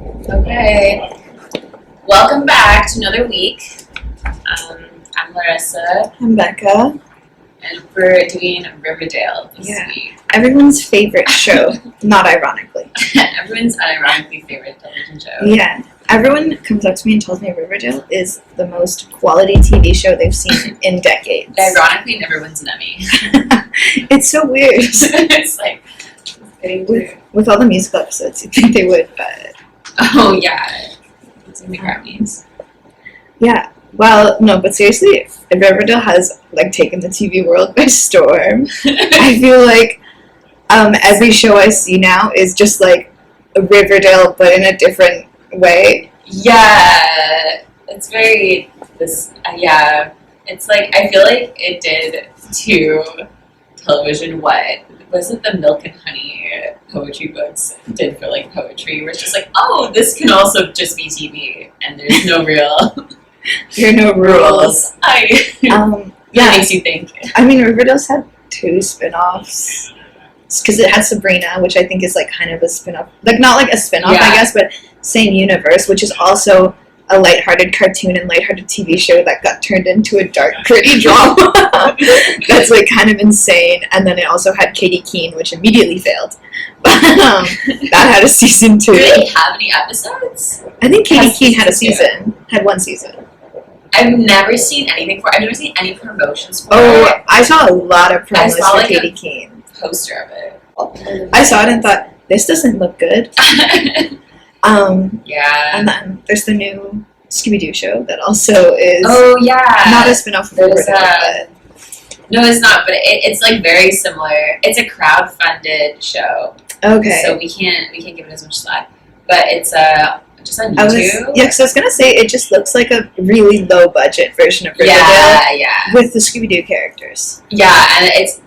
Okay. Welcome back to another week. I'm Larissa, I'm Becca. and we're doing Riverdale this Yeah. week. Everyone's favorite show, not ironically. Everyone's unironically favorite television show. Yeah. Everyone comes up to me and tells me Riverdale is the most quality TV show they've seen in decades. Ironically, never wins an Emmy. It's so weird. It's like, getting weird. With all the musical episodes, you'd think they would, but Oh, yeah. It's in the Grammys. yeah. Well, no, but seriously, Riverdale has like taken the TV world by storm. I feel like every show I see now is just like a Riverdale, but in a different way. Yeah. It's very, yeah. It's like, I feel like it did to television what wasn't the Milk and Honey poetry books did for like poetry, where it's just like, oh, this can also just be TV, and there's no real There are no rules. It Yeah. makes you think. I mean, Riverdale's had 2 spin-offs. Because it had Sabrina, which I think is like kind of a spin-off. Like, not like a spin-off, Yeah. I guess, but same universe, which is also a lighthearted cartoon and lighthearted TV show that got turned into a dark, gritty drama. That's like kind of insane. And then it also had Katie Keene, which immediately failed. But that had a season 2. Do they have any episodes? I think Katie Has Keene had a season season. Had 1 season. I've never seen anything for. I've never seen any promotions for Oh, it. I saw a lot of promos saw, for like, Katie Keene. Poster of it. I saw it and thought, this doesn't look good. Yeah. And then there's the new Scooby-Doo show that also is Oh yeah. not a spin-off of There's Riverdale, No, it's not. But it's like very similar. It's a crowd-funded show, but okay. so we can't give it as much slack. But it's just on I was YouTube. yeah, 'cause I was gonna say it just looks like a really low-budget version of Riverdale Yeah. with the Scooby-Doo characters. Yeah, and it's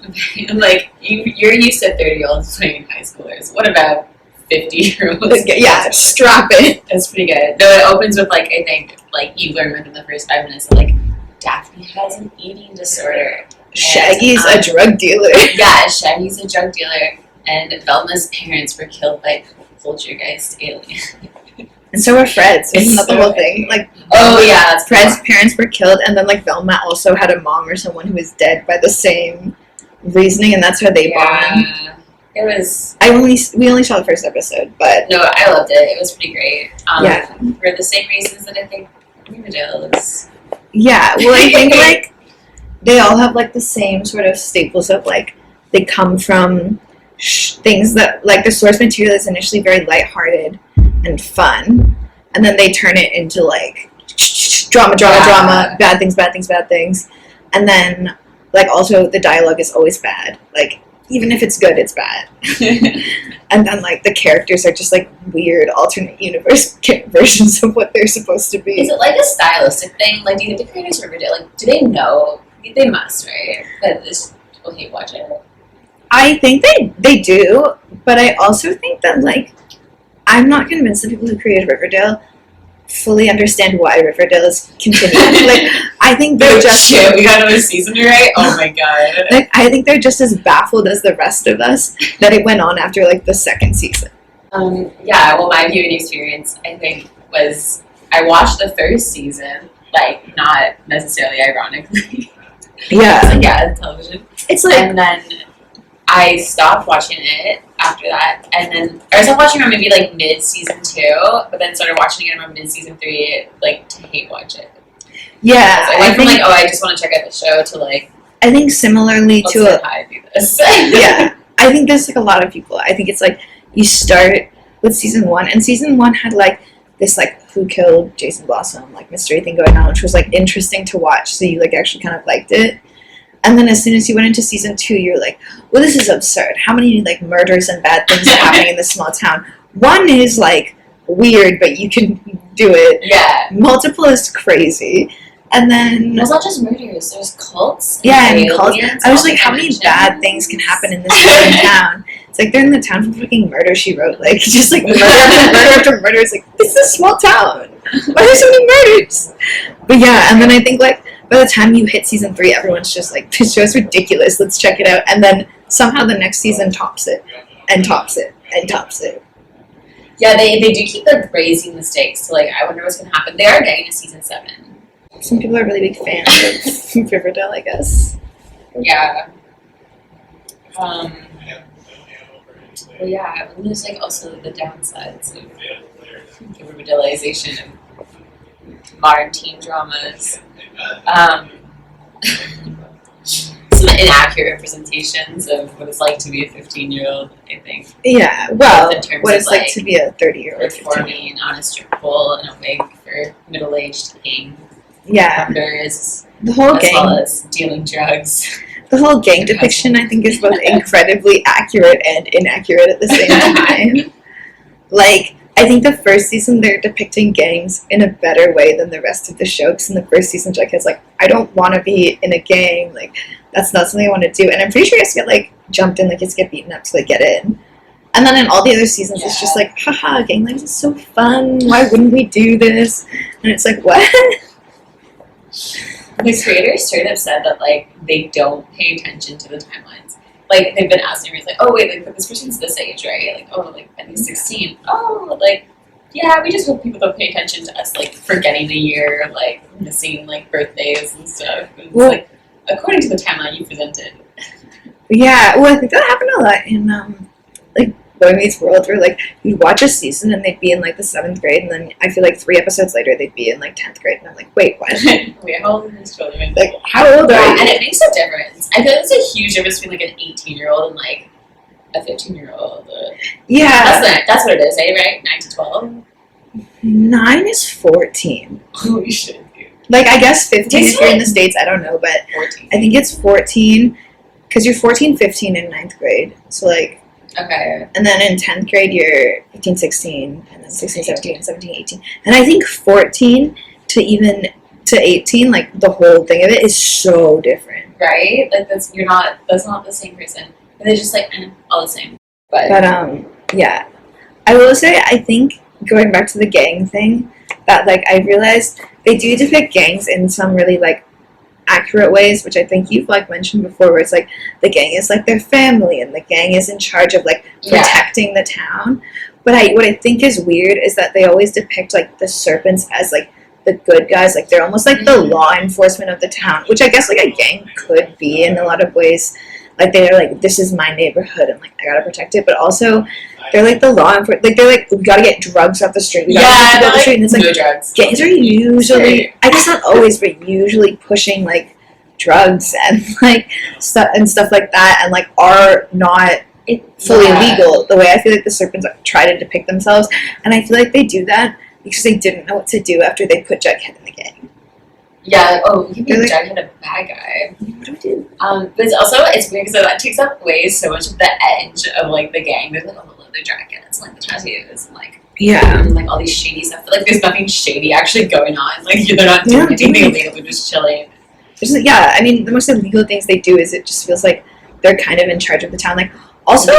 like you're used to 30-year-olds playing high schoolers. What about 50-year-olds? Yeah, strap it. It's pretty good. Though it opens with like, I think like you learn within the first 5 minutes that like Daphne has an eating disorder. Shaggy's a drug dealer. Yeah, Shaggy's a drug dealer, and Velma's parents were killed by poltergeist aliens. And so were Fred's. Isn't that the So whole thing? Like, Oh yeah, that's Fred's parents were killed, and then like Velma also had a mom or someone who was dead by the same reasoning, and that's how they bond. Yeah, it was. We only saw the first episode, but No, I loved it. It was pretty great. Yeah. For the same reasons that I think Riverdale is. yeah, well, I think like they all have like the same sort of staples of like they come from things that like the source material is initially very lighthearted and fun, and then they turn it into like drama, bad things, and then like also the dialogue is always bad. Like even if it's good, it's bad. And then like the characters are just like weird alternate universe versions of what they're supposed to be. Is it like a stylistic thing? Like, do you think the creators of Riverdale, like, do they know? They must, right? That this people hate watching it. I think they do, but I also think that like I'm not convinced that people who created Riverdale fully understand why Riverdale is continuing. Like I think they're just shit. We got another season, right? Oh my god. like I think they're just as baffled as the rest of us that it went on after like the 2nd season. Yeah. Well, my viewing experience, I think, was I watched the first season, like not necessarily ironically. Yeah, Yeah, television. it's like And then I stopped watching it after that, and then I stopped watching around maybe like mid-season 2, but then started watching it around mid-season 3, like to hate watch it. yeah. So I went from like, oh, I just want to check out the show to like, I think similarly let's to say a hi, do this. yeah. I think there's like a lot of people. I think it's like you start with season 1, and season 1 had like this like who killed Jason Blossom like mystery thing going on, which was like interesting to watch. So you like actually kind of liked it. And then as soon as you went into season 2, you're like, well, this is absurd. How many like murders and bad things are happening in this small town? 1 is like weird, but you can do it. Yeah. Multiple is crazy. And then It's not just murders. There's cults. yeah, and aliens, cults. I was like, how many dimensions. bad things can happen in this fucking town? It's like they're in the town for fucking murder, she wrote. Like, just like murder after murder after murder. It's like, this is a small town. Why are there so many murders? But yeah, and then I think like by the time you hit season 3, everyone's just like, this show's ridiculous. Let's check it out. And then somehow the next season tops it, and tops it, and tops it. Yeah, they do keep like raising the stakes. So like, I wonder what's gonna happen. They are getting a season 7. Some people are really big fans of Riverdale, I guess. Yeah. Well, yeah, and there's like also the downsides of the Riverdaleization of modern teen dramas. Some inaccurate representations of what it's like to be a 15-year-old, I think. Yeah, well, in terms what of, it's like to be a 30-year-old. Performing on a strip pole in a wig for middle-aged teen Yeah. members, The whole as gang. well as dealing drugs. The whole gang depiction, I think, is both incredibly accurate and inaccurate at the same time. Like, I think the first season they're depicting gangs in a better way than the rest of the show. Because in the first season, Jughead's like, I don't want to be in a gang. Like, that's not something I want to do. And I'm pretty sure he has to get, like, jumped in, like, he has to get beaten up to, like, get in. And then in all the other seasons, it's just like, haha, gang life is so fun. Why wouldn't we do this? And it's like, what? The creators straight up said that, like, they don't pay attention to the timelines. Like, they've been asking me, like, oh, wait, like, but this person's this age, right? Like, oh, like, I think 16. Oh, like, yeah, we just hope people don't pay attention to us, like, forgetting a year, like, missing, like, birthdays and stuff. And it's like, according to the timeline you presented. Yeah, well, I think that happened a lot in, like, Boy Meets World, where, like, you'd watch a season and they'd be in, like, the 7th grade, and then I feel like 3 episodes later they'd be in, like, 10th grade, and I'm like, wait, what? Wait, how old are these children? Like, how old are you? And it makes a difference. I feel like there's a huge difference between, like, an 18-year-old and, like, a 15-year-old. Yeah. That's what it is, eh, right? 9 to 12? 9 is 14. Holy shit, dude. Like, I guess 15 It's if you're in like- the States, I don't know, but 14. I think it's 14, because you're 14, 15 in 9th grade, so, like, Okay. and then in 10th grade you're 15, 16, and then 16, 17, 17, 18. And I think 14 to 18, like, the whole thing of it is so different. Right? Like, that's not the same person. And they're just, like, all the same. But Yeah. I will say, I think, going back to the gang thing, that, like, I realized they do depict gangs in some really, like, accurate ways, which I think you've, like, mentioned before, where it's like the gang is like their family and the gang is in charge of, like, protecting the town. But what I think is weird is that they always depict, like, the serpents as, like, the good guys, like, they're almost like the law enforcement of the town, which I guess, like, a gang could be in a lot of ways. Like, they're like, this is my neighborhood and, like, I gotta protect it. But also they're like the law enforcement, like, they're like, we gotta get drugs off the street, we gotta get people off the street. And it's like, no drugs. gangs are usually, I guess not always, but usually pushing, like, drugs and, like, stuff like that, and, like, are not fully legal, the way I feel like the serpents try to depict themselves. And I feel like they do that because they didn't know what to do after they put Jughead in the gang. Yeah, you mean Like, Jughead a bad guy. What do I do? But it's weird because that takes up way so much of the edge of, like, the gang. There's, like, all the leather jackets, and, like, the tattoos, and, like, Yeah. and, like, all these shady stuff. But, like, there's nothing shady actually going on. Like, they're not doing anything illegal, they're just chilling. Yeah, I mean, the most illegal things they do is it just feels like they're kind of in charge of the town. Like, also,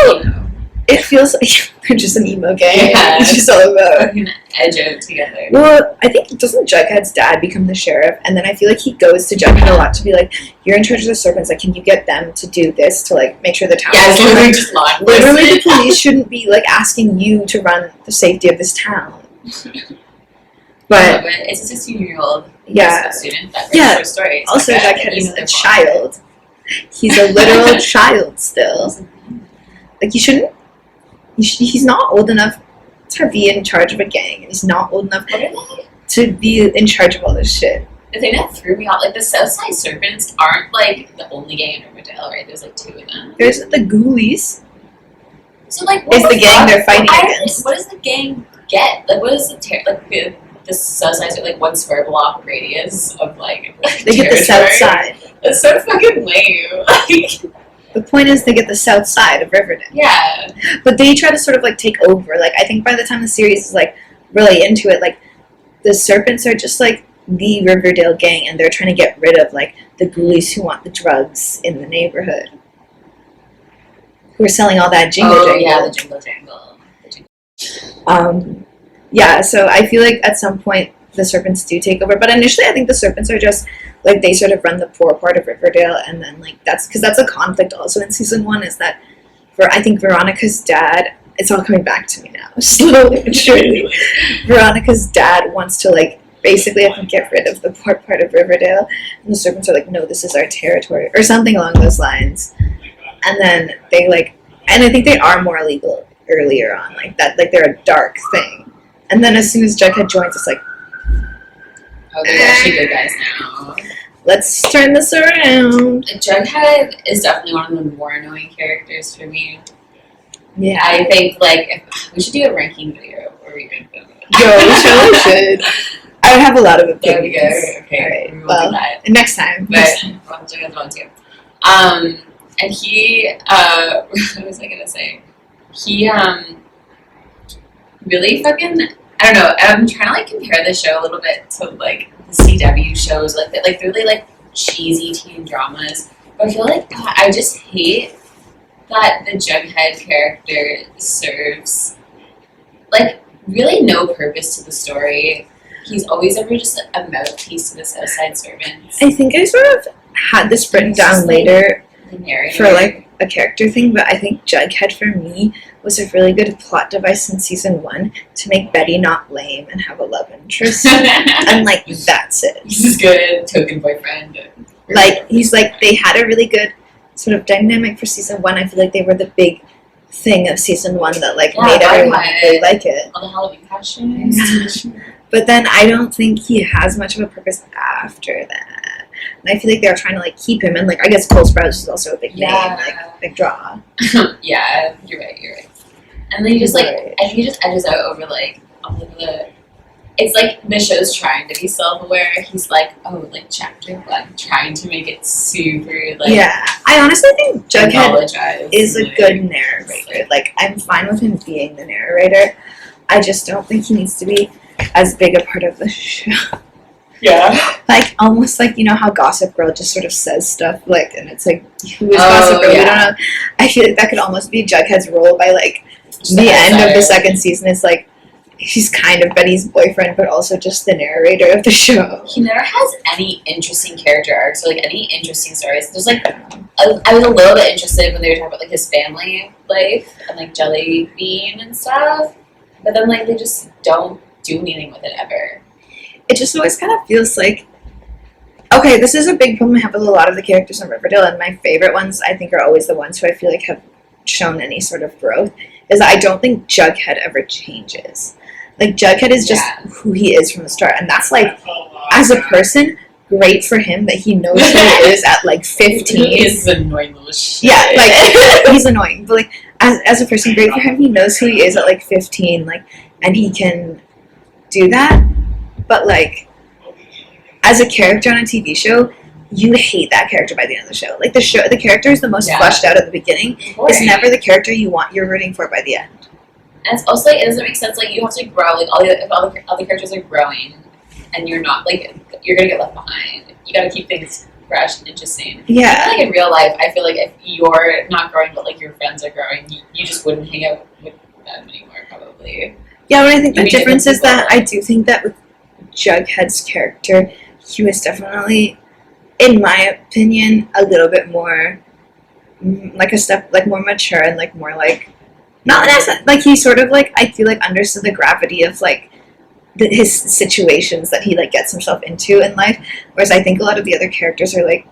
it feels like they're just an emo gang. Yeah. It's just all about fucking edge out together. Well, I think, doesn't Jughead's dad become the sheriff? And then I feel like he goes to Jughead a lot to be like, you're in charge of the serpents, like, can you get them to do this to, like, make sure the town Yeah, is it's literally run? just law Literally, the enforcement. police shouldn't be, like, asking you to run the safety of this town. But, it's a 16-year-old yeah. student that writes Yeah. short stories. Also, Like, Jughead is a they're child. He's a literal child still. Like, you shouldn't... He's not old enough to be in charge of a gang, and he's not old enough What are they? to be in charge of all this shit. The thing that threw me off, like, the Southside Serpents aren't, like, the only gang in Riverdale, right? There's, like, 2 of them. There's the Ghoulies. So, like, Is the gang they're fighting against. What does the gang get? Like, what is the Southside, like, 1 square block radius of, like, They get the south territory? side. That's so fucking lame. Like, The point is they get the south side of Riverdale. yeah. But they try to sort of, like, take over. Like, I think by the time the series is, like, really into it, like, the Serpents are just, like, the Riverdale gang, and they're trying to get rid of, like, the ghoulies who want the drugs in the neighborhood. Who are selling all that jingle jangle. Yeah, the jingle jangle. Yeah, so I feel like at some point the Serpents do take over. But initially I think the Serpents are just, like, they sort of run the poor part of Riverdale, and then, like, that's because that's a conflict also in season 1, is that I think Veronica's dad it's all coming back to me now, slowly but surely. Veronica's dad wants to, like, basically, I think, get rid of the poor part of Riverdale, and the serpents are like, no, this is our territory, or something along those lines. And then they, like, and I think they are more illegal earlier on, like that, like they're a dark thing. And then as soon as Jughead joins, it's like, oh, they're actually good guys now. Let's turn this around. Jughead is definitely one of the more annoying characters for me. Yeah. I think, like, we should do a ranking video where we rank them. Yo, we should. I would have a lot of opinions. There we go. Okay. All right. We'll Well, do that. next time. But Jughead's one too. And he, what was I gonna say? He, really fucking, I don't know, I'm trying to, like, compare the show a little bit to, like, the CW shows, like, that, like, really, like, cheesy teen dramas. But I feel like, I just hate that the Jughead character serves, like, really no purpose to the story. He's always ever just a mouthpiece to the Southside servants. I think I sort of had this written down later for, like, a character thing, but I think Jughead for me was a really good plot device in season 1 to make Betty not lame and have a love interest. And, like, that's it. He's a good token boyfriend. Like, he's like, they had a really good sort of dynamic for season 1. I feel like they were the big thing of season 1 that, like, made everyone really like it. All the Halloween costumes. But then I don't think he has much of a purpose after that. And I feel like they were trying to, like, keep him, and, like, I guess Cole Sprouse is also a big name, like, big draw. Yeah, you're right. And then he just, like, I think he just edges out over, like, all of the, it's like the show's trying to be self-aware. He's like, oh, like, chapter 1, trying to make it super, like, yeah. I honestly think Jughead is a like, good narrator. Like, I'm fine with him being the narrator. I just don't think he needs to be as big a part of the show. Yeah. Like, almost like, you know how Gossip Girl just sort of says stuff, like, and it's like, who is Gossip Girl? Yeah. We don't know. I feel like that could almost be Jughead's role by, like, the end of the second season. It's like, he's kind of Betty's boyfriend, but also just the narrator of the show. He never has any interesting character arcs or, like, any interesting stories. There's, like, I was a little bit interested when they were talking about, like, his family life and, like, Jelly Bean and stuff, but then, like, they just don't do anything with it ever. It just always kind of feels like, okay, this is a big problem I have with a lot of the characters in Riverdale, and my favorite ones, I think, are always the ones who I feel like have shown any sort of growth, is that I don't think Jughead ever changes. Like, Jughead is just who he is from the start, and that's, like, as a person, great for him that he knows who he is at, like, 15. He's annoying little shit. Yeah, like, he's annoying, but, like, as a person, great for him, he knows who he is at, like, 15, like, and he can do that. But, like, as a character on a TV show, you hate that character by the end of the show. Like, the character is the most fleshed out at the beginning. It's never the character you're rooting for by the end. And it's also, like, it doesn't make sense, like, you have to grow, like, if all the characters are growing, and you're not, like, you're gonna get left behind. You gotta keep things fresh and interesting. Yeah. Like, in real life, I feel like if you're not growing, but, like, your friends are growing, you just wouldn't hang out with them anymore, probably. Yeah, but I think the difference is that I do think that with Jughead's character, he was definitely, in my opinion, a little bit more, like, a step, like, more mature and, like, more, like, not necessarily, like, he sort of, like, I feel like understood the gravity of, like, his situations that he, like, gets himself into in life, whereas I think a lot of the other characters are, like,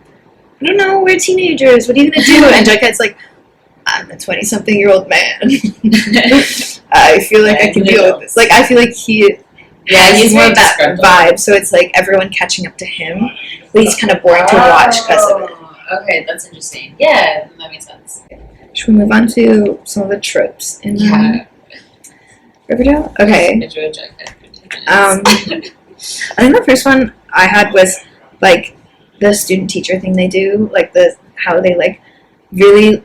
I don't know, we're teenagers, what are you gonna do? And Jughead's like, I'm a 20-something-year-old man. I feel like I can deal with this. Like, I feel like he's more of that vibe, so it's like everyone catching up to him, but he's kind of boring to watch because of it. Okay, that's interesting. Yeah, that makes sense. Should we move on to some of the tropes in Riverdale? Okay. I think the first one I had was, like, the student-teacher thing they do, like, how they, like, really,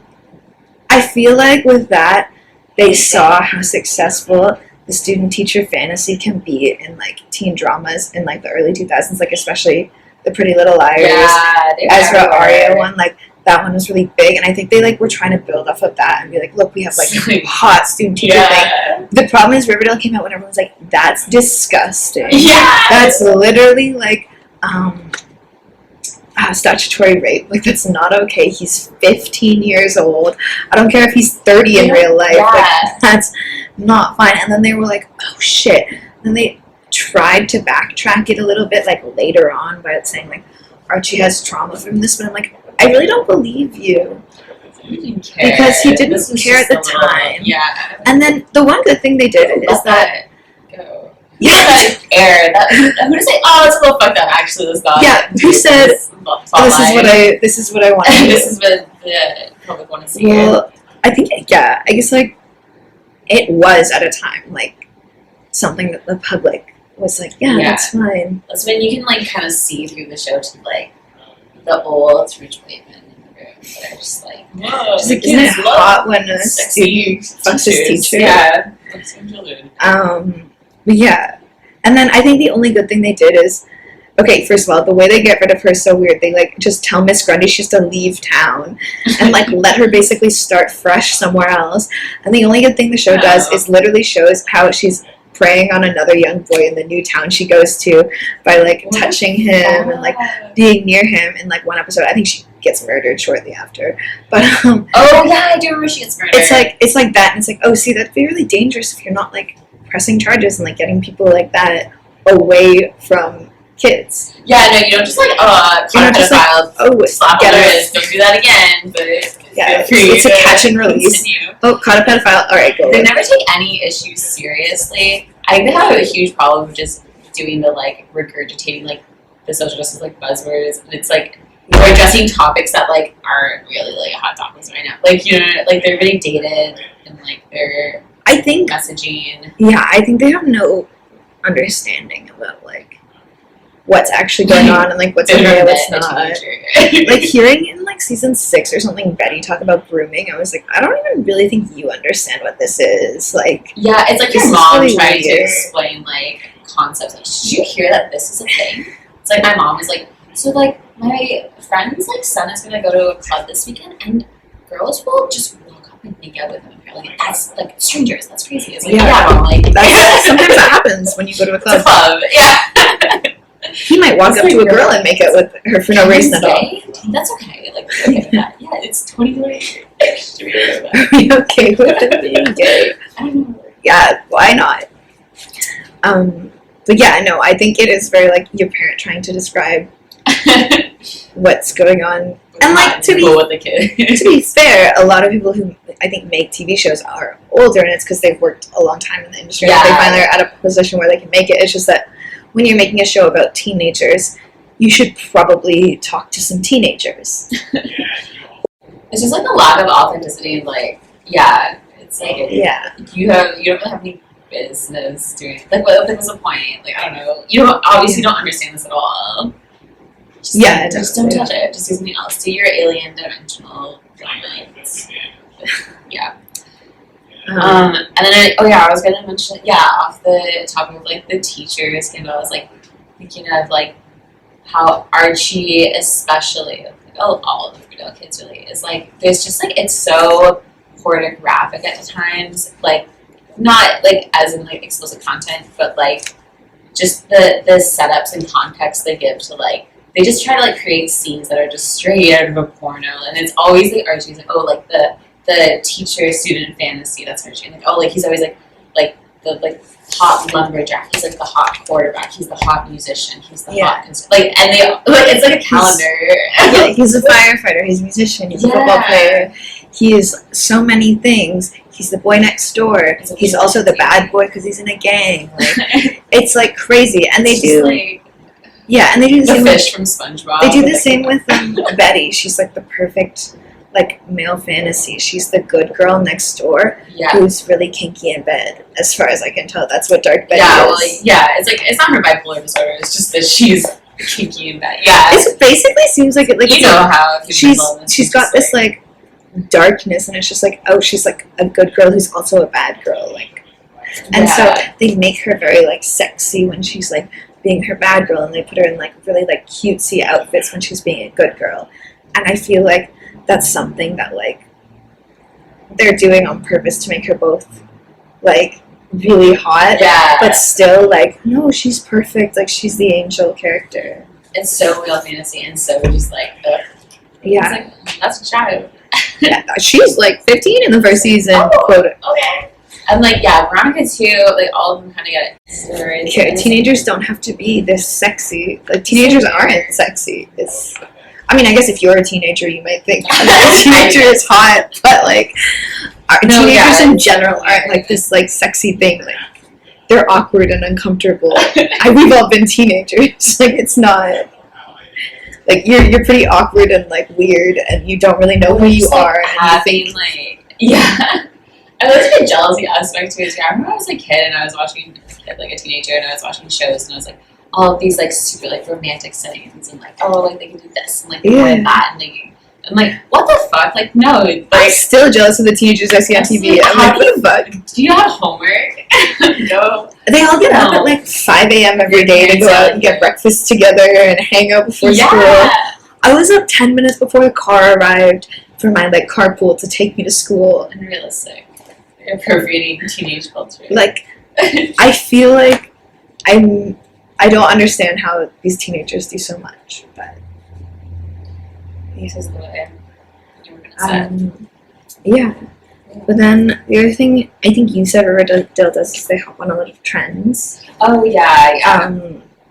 I feel like with that, they saw how successful the student-teacher fantasy can be in, like, teen dramas in, like, the early 2000s, like, especially the Pretty Little Liars, Ezra Aria one, like, that one was really big, and I think they, like, were trying to build off of that and be like, look, we have, like, hot student-teacher thing. The problem is Riverdale came out when everyone was like, that's disgusting. Yeah! That's literally, like, statutory rape. Like, that's not okay. He's 15 years old. I don't care if he's 30 in real life. Yeah. Like, that's not fine. And then they were like, oh shit. And they tried to backtrack it a little bit, like, later on by saying, like, Archie has trauma from this. But I'm like, I really don't believe you. He didn't care. Because he didn't care at the time. Yeah. And then the one good thing they did is that. Go. Yeah. That air. Who to say? Oh, it's a little fucked up. Actually, this guy. Yeah. Who said? This is what I want to do. This is what the public want to see. Well, I think I guess like it was at a time like something that the public was like, yeah. That's fine. That's when you can like kind of see through the show to like the old rich white men in the room that are just like, whoa. Just like, isn't it hot when a student fucks his teacher? Yeah. Fucks some children. But yeah. And then I think the only good thing they did is, okay, first of all, the way they get rid of her is so weird. They, like, just tell Miss Grundy she has to leave town and, like, let her basically start fresh somewhere else. And the only good thing the show does is literally shows how she's preying on another young boy in the new town she goes to by, like, touching him and, like, being near him in, like, one episode. I think she gets murdered shortly after. But, oh, yeah, I do remember she gets murdered. It's like that. And it's like, oh, see, that'd be really dangerous if you're not, like, pressing charges and, like, getting people like that away from kids. Yeah, no, you don't just like, slap on the wrist, don't do that again, but yeah, it's a catch and release. Continue. Oh, caught a pedophile, alright, go. They never take any issues seriously. I think they have a huge problem with just doing the, like, regurgitating, like, the social justice, like, buzzwords, and it's, like, they're addressing topics that, like, aren't really, like, hot topics right now. Like, you know, like, they're really dated, and, like, they're messaging. Yeah, I think they have no understanding about, like, what's actually going on and, like, what's okay and what's not. Like, hearing in, like, season 6 or something Betty talk about grooming, I was like, I don't even really think you understand what this is. Like, yeah, it's like your mom really trying to explain, like, concepts. Like, did you hear that this is a thing? It's like my mom is like, so, like, my friend's, like, son is gonna go to a club this weekend, and girls will just walk up and make out with him. Like, that's, like, strangers. That's crazy. It's like, yeah, Mom, like, sometimes that happens when you go to a club. It's a club, yeah. He might walk up to a girl and make out with her for no reason at all. That's okay. Like, okay with that. Yeah, it's 2020. Are we okay with it being gay? I don't know. Yeah, why not? But yeah, no, I think it is very, like, your parent trying to describe what's going on. And, like, to be fair, a lot of people who, I think, make TV shows are older, and it's because they've worked a long time in the industry. Yeah. They finally are at a position where they can make it. It's just that when you're making a show about teenagers, you should probably talk to some teenagers. It's just, like, a lack of authenticity, and, like, yeah, it's like, yeah, you don't really have any business doing, like, what was the point? Like, I don't know. You obviously don't understand this at all. Just don't touch it. Just do something else. Do your alien dimensional romance. Yeah. And then I was gonna mention, off the topic of, like, the teacher scandal, I was, like, thinking of, like, how Archie especially, like, all of the Riverdale kids really, is, like, there's just, like, it's so pornographic at times, like, not, like, as in, like, explicit content, but, like, just the setups and context they give to, like, they just try to, like, create scenes that are just straight out of a porno, and it's always, like, Archie's, like, oh, like, the teacher-student fantasy, that's Archie, and, like, oh, like, he's always, like, the hot lumberjack, he's, like, the hot quarterback, he's the hot musician, he's the hot, like, and they, like, it's, like, a calendar. He's a firefighter, he's a musician, he's a football player, he is so many things. He's the boy next door. He's also the bad boy because he's in a gang. Like, it's, like, crazy, and they do. Like, and they do the same fish from SpongeBob. They do the same with Betty. She's, like, the perfect, like, male fantasy. She's the good girl next door who's really kinky in bed. As far as I can tell, that's what Dark Betty is. Well, it's like, it's not her bipolar disorder. It's just that she's kinky in bed. Yeah, it basically seems like it. Like, you know how she's got this, like, darkness, and it's just like, oh, she's, like, a good girl who's also a bad girl, like, and so they make her very, like, sexy when she's, like, being her bad girl, and they put her in, like, really, like, cutesy outfits when she's being a good girl, and I feel like that's something that, like, they're doing on purpose to make her both, like, really hot, but still, like, no, she's perfect, like, she's the angel character. It's so real fantasy and so just like, ugh. Yeah. It's like, that's a child. Yeah, she's like 15 in the first season. Quote. Okay. And like, yeah, Veronica too, like all of them kind of get it. Okay, teenagers don't have to be this sexy. Like, teenagers aren't sexy. I mean, I guess if you're a teenager, you might think a teenager is hot, but like, teenagers in general aren't like this like sexy thing. Like, they're awkward and uncomfortable. We've all been teenagers. Like, it's not. Like, you're pretty awkward and like weird, and you don't really know who you are. And you think, like, yeah. And there's like a jealousy aspect to it too. I remember I was a kid and I was watching, like a teenager, and I was watching shows, and I was like, all of these like super like romantic settings, and like, oh, like they can do this and like they can do that, and like, I'm like, what the fuck? Like, no. Like, I'm still jealous of the teenagers I see on TV. I'm like, what the fuck? Do you have homework? No. They all get up at like 5 a.m. every day to go out and get breakfast together and hang out before school. I was up 10 minutes before the car arrived for my like carpool to take me to school. Unrealistic. Appropriating teenage culture. Like, I feel like I don't understand how these teenagers do so much, but this is the way you were gonna say. Yeah. But then the other thing I think you said Riverdale does is they hop on a lot of trends. Oh yeah.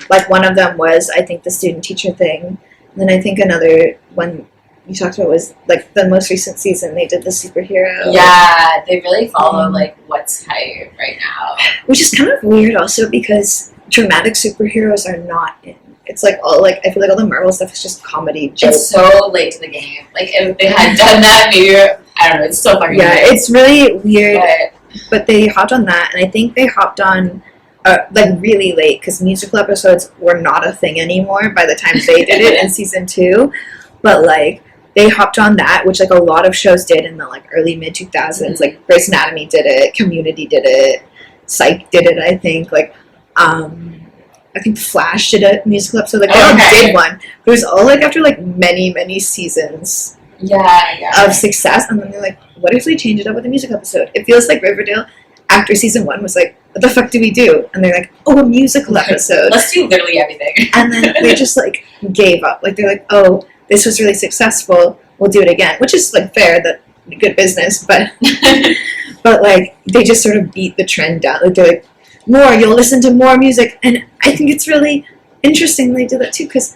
Like one of them was I think the student teacher thing. And then I think another one you talked about was like the most recent season they did the superhero. Yeah, they really follow like what's hype right now. Which is kind of weird also because dramatic superheroes are not in. It's like all like I feel like all the Marvel stuff is just comedy jokes. It's so late to the game. Like if they had done that, maybe I don't know. It's so fucking weird. It's really weird. But they hopped on that, and I think they hopped on like really late because musical episodes were not a thing anymore by the time they did it in season 2. But like they hopped on that, which like a lot of shows did in the like early mid 2000s. Mm-hmm. Like Grey's Anatomy did it, Community did it, Psych did it. I think like. I think Flash did a musical episode. Like, they all did one. But it was all, like, after, like, many, many seasons of success. And then they're like, what if we change it up with a musical episode? It feels like Riverdale, after season 1, was like, what the fuck do we do? And they're like, oh, a musical episode. Let's do literally everything. And then they just, like, gave up. Like, they're like, oh, this was really successful. We'll do it again. Which is, like, fair. That good business. But, but like, they just sort of beat the trend down. Like, they're like, more, you'll listen to more music. And I think it's really interesting they do that too, because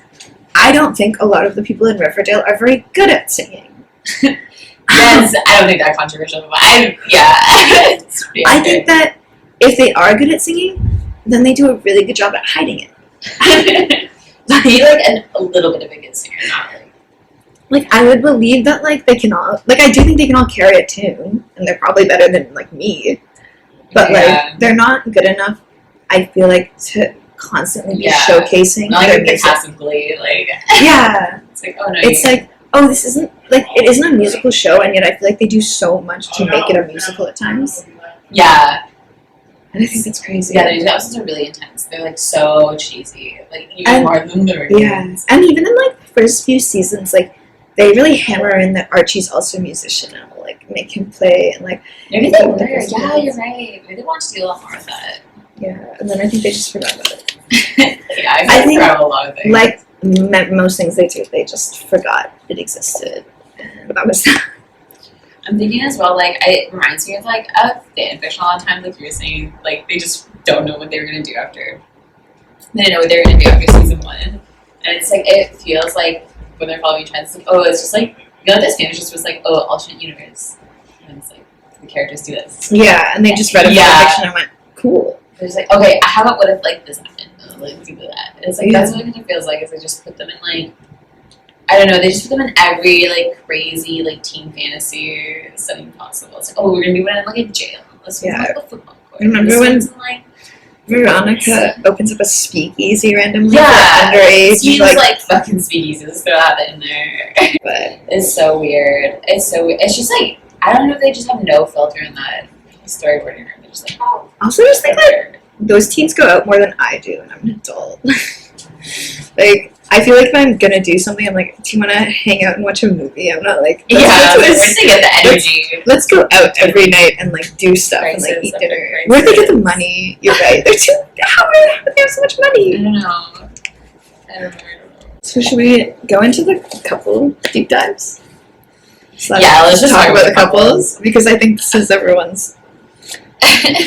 I don't think a lot of the people in Riverdale are very good at singing. Yes, I don't think that's controversial, but I think that if they are good at singing, then they do a really good job at hiding it. Be like a little bit of a good singer, not like I would believe that like they can all like I do think they can all carry a tune, and they're probably better than like me. But, like, they're not good enough, I feel like, to constantly be showcasing not their like music. Passively, like... Yeah. It's like, oh, no. It's like, oh, this isn't... Like, it isn't a musical show, and yet I feel like they do so much to make it a musical at times. Yeah. And I think that's crazy. Yeah, the episodes are really intense. They're, like, so cheesy. Like, even more than the regular ones. And even in, like, the first few seasons, like, they really hammer in that Archie's also a musician and will, like, make him play and, like... Maybe they were. Yeah, you're right. Maybe they want to do a lot more of that. Yeah, and then I think they just forgot about it. Yeah, I think forgot a lot of things. Like, most things they do, they just forgot it existed. And that was that. I'm thinking as well, like, it reminds me of, like, a fan fiction a lot of times, like you were saying. Like, they just don't know what they were going to do after. They didn't know what they were going to do after season 1. And it's, like, it feels like when they're following trends, like, oh, it's just like, you know, this fan just was like, oh, alternate universe. And it's like, the characters do this. Yeah, and they just read a fan fiction and went, cool. They're just like, okay, how about what if, like, this happened? Like, do that. And it's like, that's what it kind of feels like, is they just put them in, like, I don't know, they just put them in every, like, crazy, like, teen fantasy setting possible. It's like, oh, we're going to be one in, like, a jail. Let's move like, a football court. Remember when like, Veronica opens up a speakeasy randomly for underage? She's like fucking speakeasy. Just throw that in there. But it's so weird. It's just like, I don't know if they just have no filter in that storyboarding room. They're just like, oh. Also, just think like those teens go out more than I do, and I'm an adult. Like, I feel like if I'm gonna do something, I'm like, do you want to hang out and watch a movie? I'm not like, let's get the energy. Let's go out every night and like do stuff and like eat dinner. Where'd they get the money? You're right. They're too. How do they have so much money? I don't know. So should we go into the couple deep dives? So Let's just talk about the couples. Because I think this is everyone's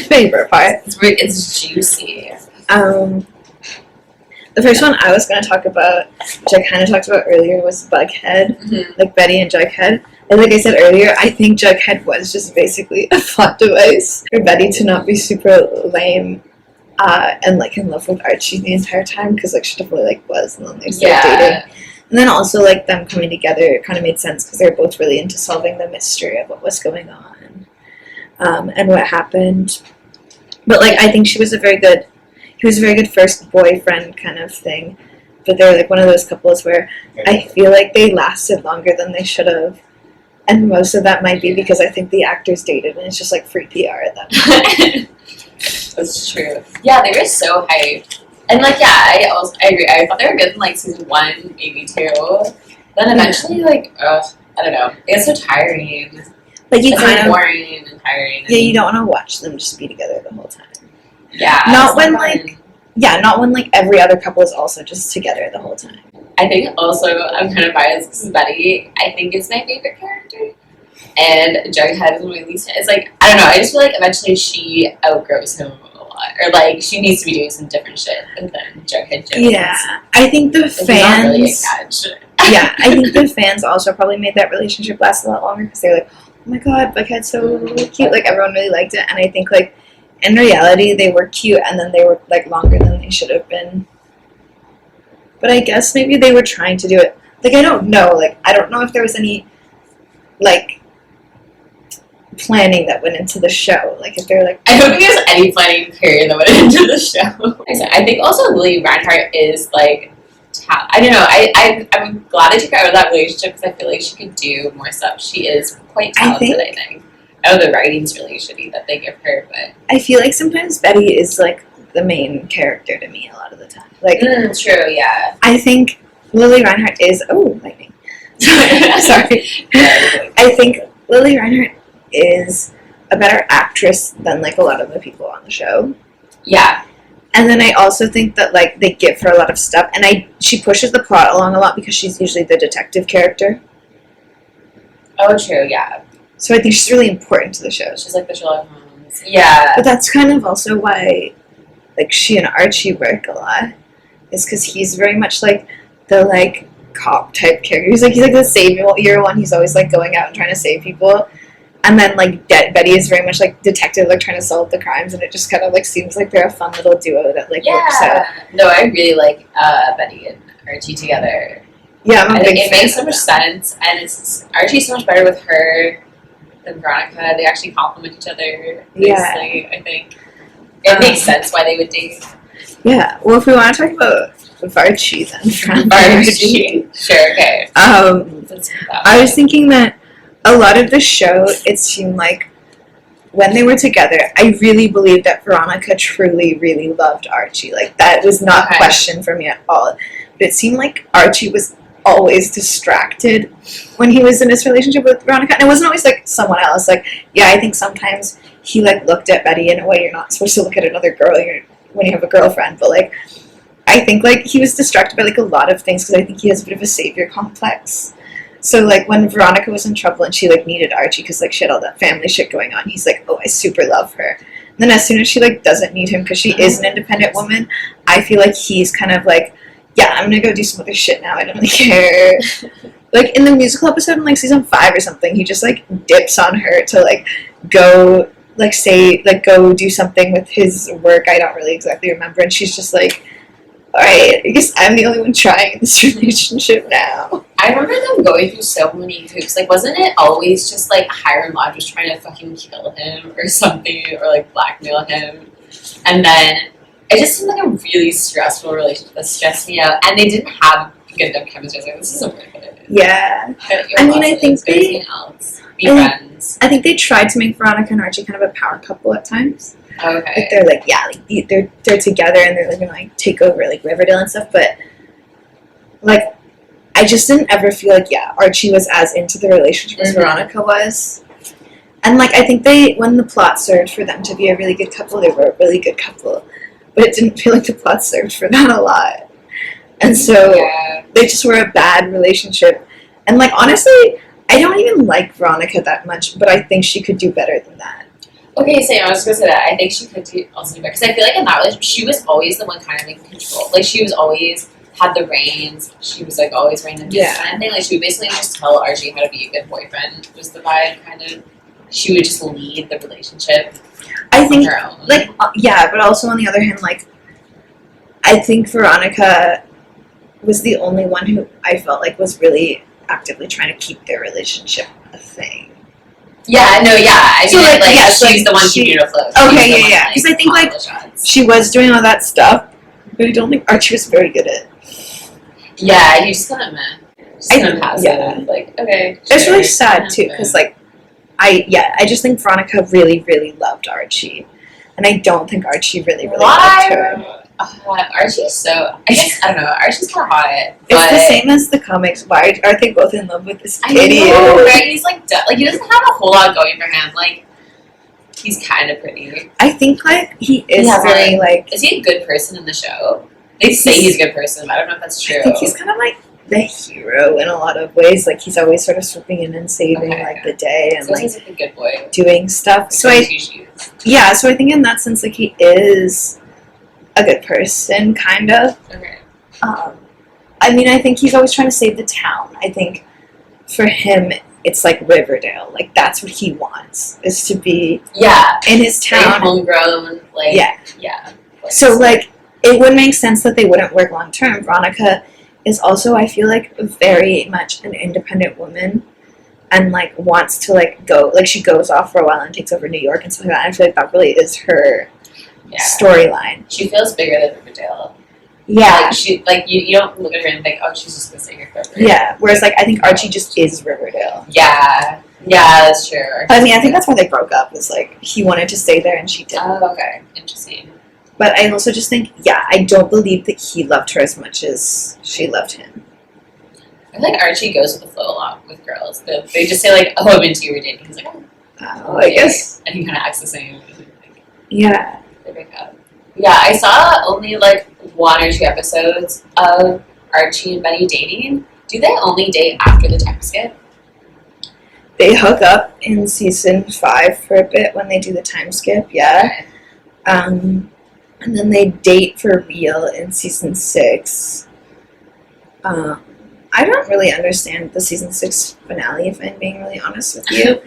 favorite part. It's juicy. The first one I was going to talk about, which I kind of talked about earlier, was Bughead, like Betty and Jughead. And like I said earlier, I think Jughead was just basically a plot device for Betty to not be super lame and like in love with Archie the entire time, because like she definitely like was, and then they started dating. And then also like them coming together kind of made sense because they were both really into solving the mystery of what was going on and what happened. But like I think he was a very good first boyfriend kind of thing. But they're like one of those couples where I feel like they lasted longer than they should have. And most of that might be because I think the actors dated and it's just like free PR at that point. That's true. Yeah, they were so hyped. And like, yeah, I agree. I thought they were good in like season 1, maybe 2. Then eventually, like, I don't know. It gets so tiring. Like you kind of boring and tiring. Yeah, you don't want to watch them just be together the whole time. Yeah. Not when like every other couple is also just together the whole time. I think also I'm kind of biased because Betty, I think, is my favorite character. And Jughead is my least. It's like, I don't know, I just feel like eventually she outgrows him a lot. Or like she needs to be doing some different shit than Jughead does. Yeah. I think the fans. Not really a catch. Yeah, I think the fans also probably made that relationship last a lot longer because they're like, oh my god, Bughead's so cute. Like everyone really liked it. And I think like in reality they were cute and then they were like longer than they should have been. But I guess maybe they were trying to do it. Like, I don't know. Like, I don't know if there was any, like, planning that went into the show. Like, if they're like... I don't think there's any planning period that went into the show. I think also Lily Reinhardt is, like... I don't know. I'm glad I took her out of that relationship because I feel like she could do more stuff. She is quite talented, I think. I know the writing's really shitty that they give her, but... I feel like sometimes Betty is, like, the main character to me a lot of the time. Like, true, yeah. I think Lily Reinhardt is... Oh, lightning. Sorry. I think Lily Reinhardt is a better actress than, like, a lot of the people on the show. Yeah. And then I also think that, like, they give her a lot of stuff. And she pushes the plot along a lot because she's usually the detective character. Oh, true, yeah. So I think she's really important to the show. She's like the Sherlock Holmes. Yeah. But that's kind of also why, like, she and Archie work a lot. Is because he's very much, like, the, like, cop type character. He's like the savior one. He's always, like, going out and trying to save people. And then, like, Betty is very much, like, detective, like, trying to solve the crimes. And it just kind of, like, seems like they're a fun little duo that, like, works out. No, I really like Betty and Archie together. Yeah, I'm a big it fan makes so much sense. And Archie's so much better with her than Veronica. They actually complement each other nicely, I think. It makes sense why they would date. Yeah. Well, if we want to talk about Archie, then. Archie. Sure, okay. I was thinking that a lot of the show, it seemed like when they were together, I really believed that Veronica truly, really loved Archie. Like, that was not questioned for me at all. But it seemed like Archie was always distracted when he was in his relationship with Veronica. And it wasn't always, like, someone else. Like, yeah, I think sometimes he, like, looked at Betty in a way you're not supposed to look at another girl when you have a girlfriend. But, like, I think, like, he was distracted by, like, a lot of things because I think he has a bit of a savior complex. So, like, when Veronica was in trouble and she, like, needed Archie because, like, she had all that family shit going on, he's like, oh, I super love her. And then as soon as she, like, doesn't need him because she is an independent woman, I feel like he's kind of like, yeah, I'm gonna go do some other shit now. I don't really care. Like, in the musical episode in, like, season 5 or something, he just, like, dips on her to, like, go, like, say, like, go do something with his work. I don't really exactly remember. And she's just like, alright, I guess I'm the only one trying this relationship now. I remember them going through so many hoops. Like, wasn't it always just, like, Hiram Lodge was trying to fucking kill him or something, or, like, blackmail him? And then it just seemed like a really stressful relationship that stressed me out. And they didn't have good enough chemistry. I was like, this isn't worth it. Yeah. I mean, I think they... Be friends. I think they tried to make Veronica and Archie kind of a power couple at times. Okay. Like, they're like, yeah, like, they're together and they're, like, gonna, like, take over, like, Riverdale and stuff. But, like, I just didn't ever feel like, yeah, Archie was as into the relationship as Veronica was. And, like, I think when the plot served for them to be a really good couple, they were a really good couple. But it didn't feel like the plot served for that a lot. And so, they just were a bad relationship. And, like, honestly, I don't even like Veronica that much, but I think she could do better than that. Okay, same. I was gonna say that. I think she could also do better because I feel like in that relationship, she was always the one kind of in control. Like she was always had the reins. She was like always running the business kind of thing. Like she would basically just tell Archie how to be a good boyfriend. Was the vibe kind of? She would just lead the relationship. I think, on her own. like, yeah, but also on the other hand, like, I think Veronica was the only one who I felt like was really actively trying to keep their relationship a thing. Yeah, no, yeah. I So, mean, like, like yes, she's like, the one she- keeping it afloat. Okay, She's the yeah. one, Because I think, calling like, the shots. she was doing all that stuff, but I don't think Archie was very good at it. Yeah, you just kind of meh. Just kind of passive. yeah. Like, okay. It's sure, really sad, yeah, too, because, like, I just think Veronica really, really loved Archie. And I don't think Archie really loved her. Archie's so. I guess I don't know. Archie's kind of hot. It's the same as the comics. Why are they both in love with this idiot? I know, right? He's like he doesn't have a whole lot going for him. Like he's kind of pretty. I think like he is very like. Is he a good person in the show? They say he's a good person, but I don't know if that's true. I think he's kind of like the hero in a lot of ways. Like he's always sort of swooping in and saving like the day and so like he's like a good boy doing stuff. So I think in that sense like he is a good person, kind of. Okay. I mean, I think he's always trying to save the town. I think for him, it's like Riverdale. Like that's what he wants is to be in his town, homegrown. Like yeah. So like it would make sense that they wouldn't work long term. Veronica is also, I feel like, very much an independent woman, and like wants to like go. Like she goes off for a while and takes over New York and stuff like that. I feel like that really is her storyline. She feels bigger than Riverdale. Yeah. Like she like you don't look at her and think, oh, she's just gonna stay here forever. Yeah. Whereas like I think Archie just is Riverdale. Yeah. Yeah, that's true. I mean, I think that's why they broke up. Was like he wanted to stay there and she didn't. Oh, okay, interesting. But I also just think, I don't believe that he loved her as much as she loved him. I feel like Archie goes with the flow a lot with girls. They just say like, "Oh, I'm into you," or dating. He's like, "Oh, I guess." And he kind of acts the same. Yeah. They break up. Yeah, I saw only like 1 or 2 episodes of Archie and Betty dating. Do they only date after the time skip? They hook up in season 5 for a bit when they do the time skip. Yeah. Okay. And then they date for real in season 6. I don't really understand the season 6 finale, if I'm being really honest with you.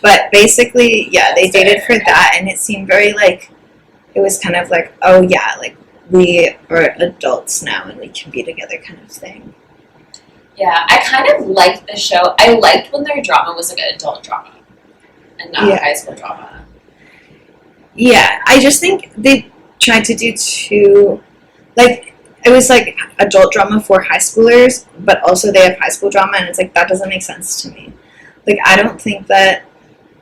But basically, they dated for that, and it seemed very like, it was kind of like, oh yeah, like we are adults now and we can be together kind of thing. Yeah, I kind of liked the show. I liked when their drama was like an adult drama and not high school drama. Yeah, I just think they tried to do too, like, it was like adult drama for high schoolers, but also they have high school drama, and it's like, that doesn't make sense to me. Like, I don't think that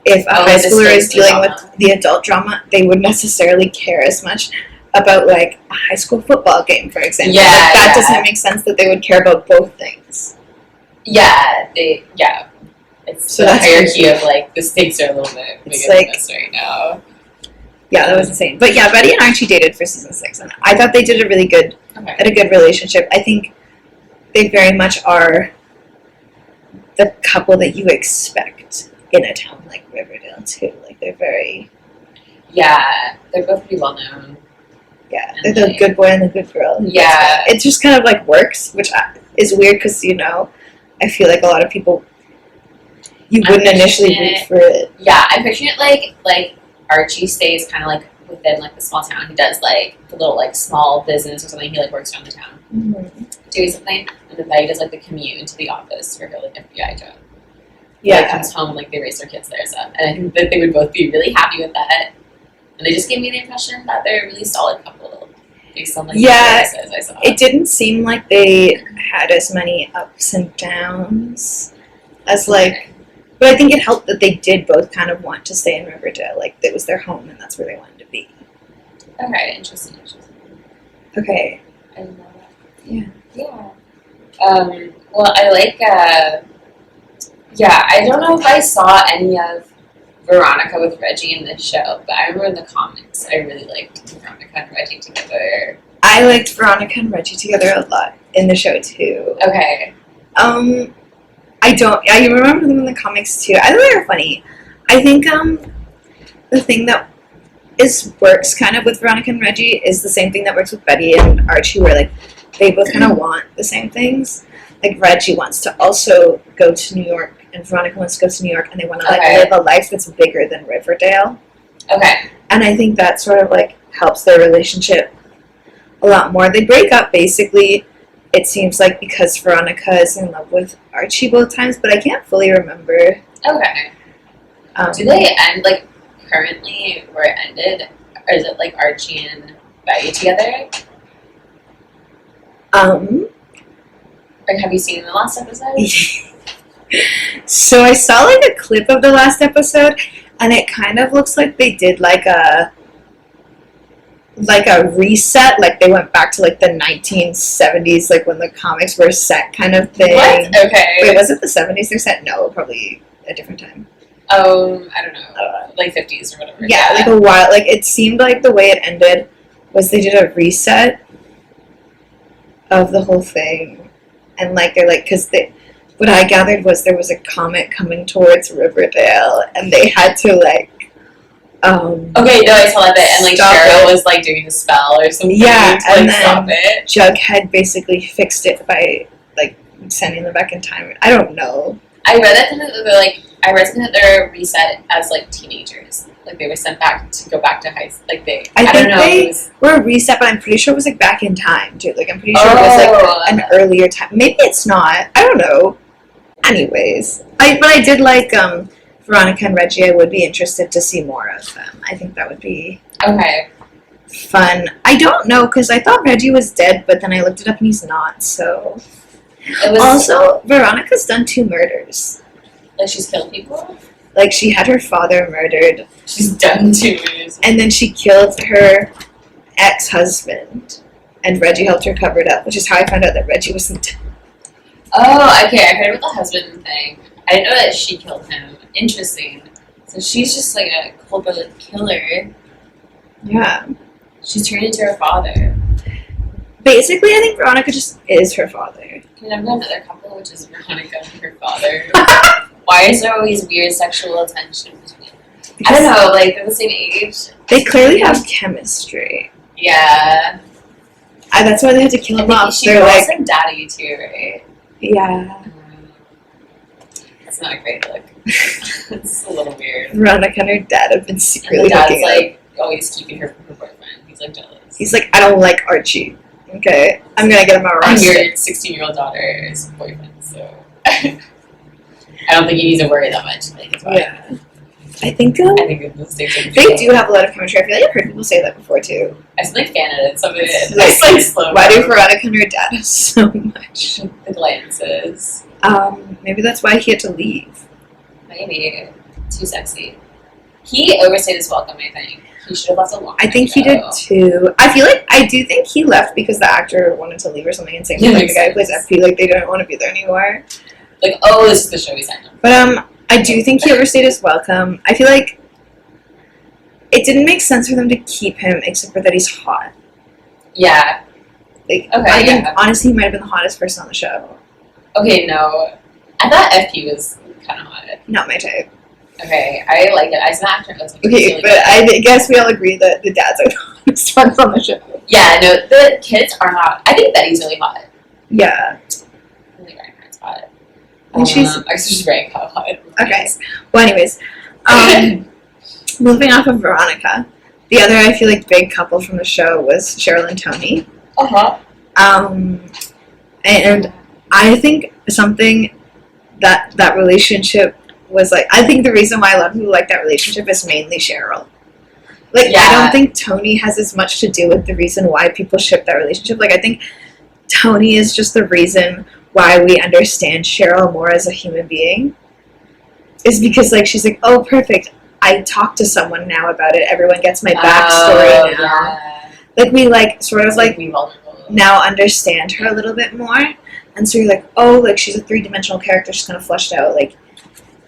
if a high schooler is dealing with the adult drama, they would necessarily care as much about, like, a high school football game, for example. Yeah, like, that doesn't make sense that they would care about both things. Yeah, It's so the hierarchy of, like, the stakes are a little bit bigger than this right now. Yeah, that was insane. But yeah, Betty and Archie dated for season 6, and I thought they did a really good, had a good relationship. I think they very much are the couple that you expect in a town like Riverdale too. Like they're very. Yeah, they're both pretty well known. Yeah, they're the good boy and the good girl. Yeah, it just kind of like works, which is weird because I feel like a lot of people you wouldn't initially root for it. Yeah, I'm picturing it like Archie stays kind of like within like the small town. He does like the little like small business or something. He like works around the town doing something, and then Betty does like the commute into the office for her like FBI job. Yeah, like, comes home and like they raise their kids there, stuff. And I think that they would both be really happy with that. And they just gave me the impression that they're a really solid couple based on like the voices I saw. It didn't seem like they had as many ups and downs as like. But I think it helped that they did both kind of want to stay in Riverdale. Like, it was their home, and that's where they wanted to be. Okay, interesting. Okay. I didn't know that. Yeah. Yeah. Well, I like, I don't know if I saw any of Veronica with Reggie in this show, but I remember in the comics, I really liked Veronica and Reggie together. I liked Veronica and Reggie together a lot in the show too. Okay. I don't. Yeah, you remember them in the comics too. I think they were funny. I think the thing that works kind of with Veronica and Reggie is the same thing that works with Betty and Archie, where like they both kind of want the same things. Like Reggie wants to also go to New York, and Veronica wants to go to New York, and they want to like live a life that's bigger than Riverdale. Okay. And I think that sort of like helps their relationship a lot more. They break up basically, it seems like, because Veronica is in love with Archie both times, but I can't fully remember. Okay. Do they end like currently where it ended, or is it like Archie and Betty together? Like, have you seen the last episode? So I saw like a clip of the last episode, and it kind of looks like they did like a reset, like they went back to like the 1970s, like when the comics were set kind of thing. What? Okay. Wait, was it the 70s they're set? No, probably a different time. I don't know. Like 50s or whatever. Yeah, like a while. Like it seemed like the way it ended was they did a reset of the whole thing, and like they're like, because what I gathered was there was a comet coming towards Riverdale, and they had to like. Okay, no, I saw that bit, and like Cheryl was like doing a spell or something. Yeah, to, like, and then stop it. Jughead basically fixed it by like sending them back in time. I don't know. I read that they're like. I read something that they're reset as like teenagers. Like they were sent back to go back to high school. Like I don't know. They were reset, but I'm pretty sure it was like back in time too. Like I'm pretty sure it was like an earlier time. Maybe it's not. I don't know. Anyways, but I did like Veronica and Reggie. I would be interested to see more of them. I think that would be fun. I don't know because I thought Reggie was dead, but then I looked it up and he's not. So also Veronica's done 2 murders. Like she's killed people? Like she had her father murdered. She's done 2 murders. And then she killed her ex-husband. And Reggie helped her cover it up, which is how I found out that Reggie wasn't dead. Oh, okay. I heard about the husband thing. I didn't know that she killed him. Interesting. So she's just like a cold-blooded killer. Yeah. She's turned into her father. Basically, I think Veronica just is her father. Can I have another couple, which is Veronica and her father? Why is there always weird sexual attention between them? I don't know, like, they're the same age. They clearly have chemistry. Yeah. That's why they had to kill him off. She calls him daddy, too, right? Yeah. That's not a great look. It's a little weird. Veronica and her dad have been secretly and the dad's, hooking like, always keeping her from her boyfriend. He's, like, jealous. He's like, I don't like Archie. Okay, I'm gonna get him arrested. And your 16-year-old daughter's boyfriend, so... I don't think you need to worry that much. Like, it's fine. Yeah. I think they do have a lot of chemistry. I feel like I've heard people say that before too. I just like fan it. Some of it. Like, like slow. Why do Veronica and her dad have so much? The glances. Maybe that's why he had to leave. Maybe. Too sexy. He overstayed his welcome, I think. He should have left a long time I think ago. he did too. I do think he left because the actor wanted to leave or something, and same with the guy who plays FP, like they didn't want to be there anymore. Like, oh, this is the show he signed up. But I do think he overstayed his welcome. I feel like it didn't make sense for them to keep him except for that he's hot. Yeah. Like, okay, I think honestly he might have been the hottest person on the show. Okay, no. I thought FP was kind of hot. Not my type. Okay, I like it. I saw after it. Okay, really but I guess we all agree that the dads are the hottest ones on the show. Yeah, no, the kids are hot. I think Betty's really hot. Yeah. I think Reinhardt's hot. And she's very hot. Okay. Well, anyways, moving off of Veronica, the other I feel like big couple from the show was Cheryl and Tony. And I think something that relationship was like. I think the reason why a lot of people like that relationship is mainly Cheryl. Like, I don't think Tony has as much to do with the reason why people ship that relationship. Like, I think Tony is just the reason why we understand Cheryl more as a human being. Is because, like, she's like, oh, perfect. I talk to someone now about it. Everyone gets my backstory now. Yeah. Like, we, like, sort of, like, now understand her a little bit more. And so you're like, oh, like, she's a 3-dimensional character. She's kind of fleshed out, like,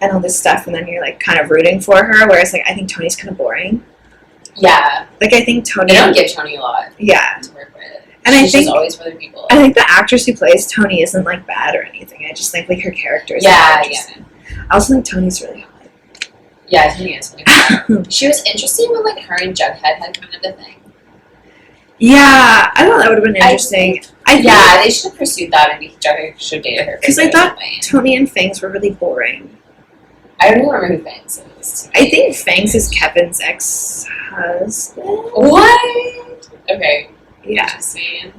and all this stuff. And then you're, like, kind of rooting for her. Whereas, like, I think Tony's kind of boring. Yeah. Like, I think Tony... They don't give Tony a lot. Yeah. To work with. And she's just always for other people. I think the actress who plays Tony isn't like bad or anything. I just think like her character is interesting. I also think Tony's really hot. Yeah, Tony is really hot. She was interesting when like her and Jughead had kind of a thing. Yeah, I thought that would have been interesting. They should have pursued that. Maybe Jughead should have dated her. Because I thought Tony and Fangs were really boring. I don't even remember who Fangs is. I think Fangs is Kevin's ex-husband. What? Okay. Yeah. Interesting.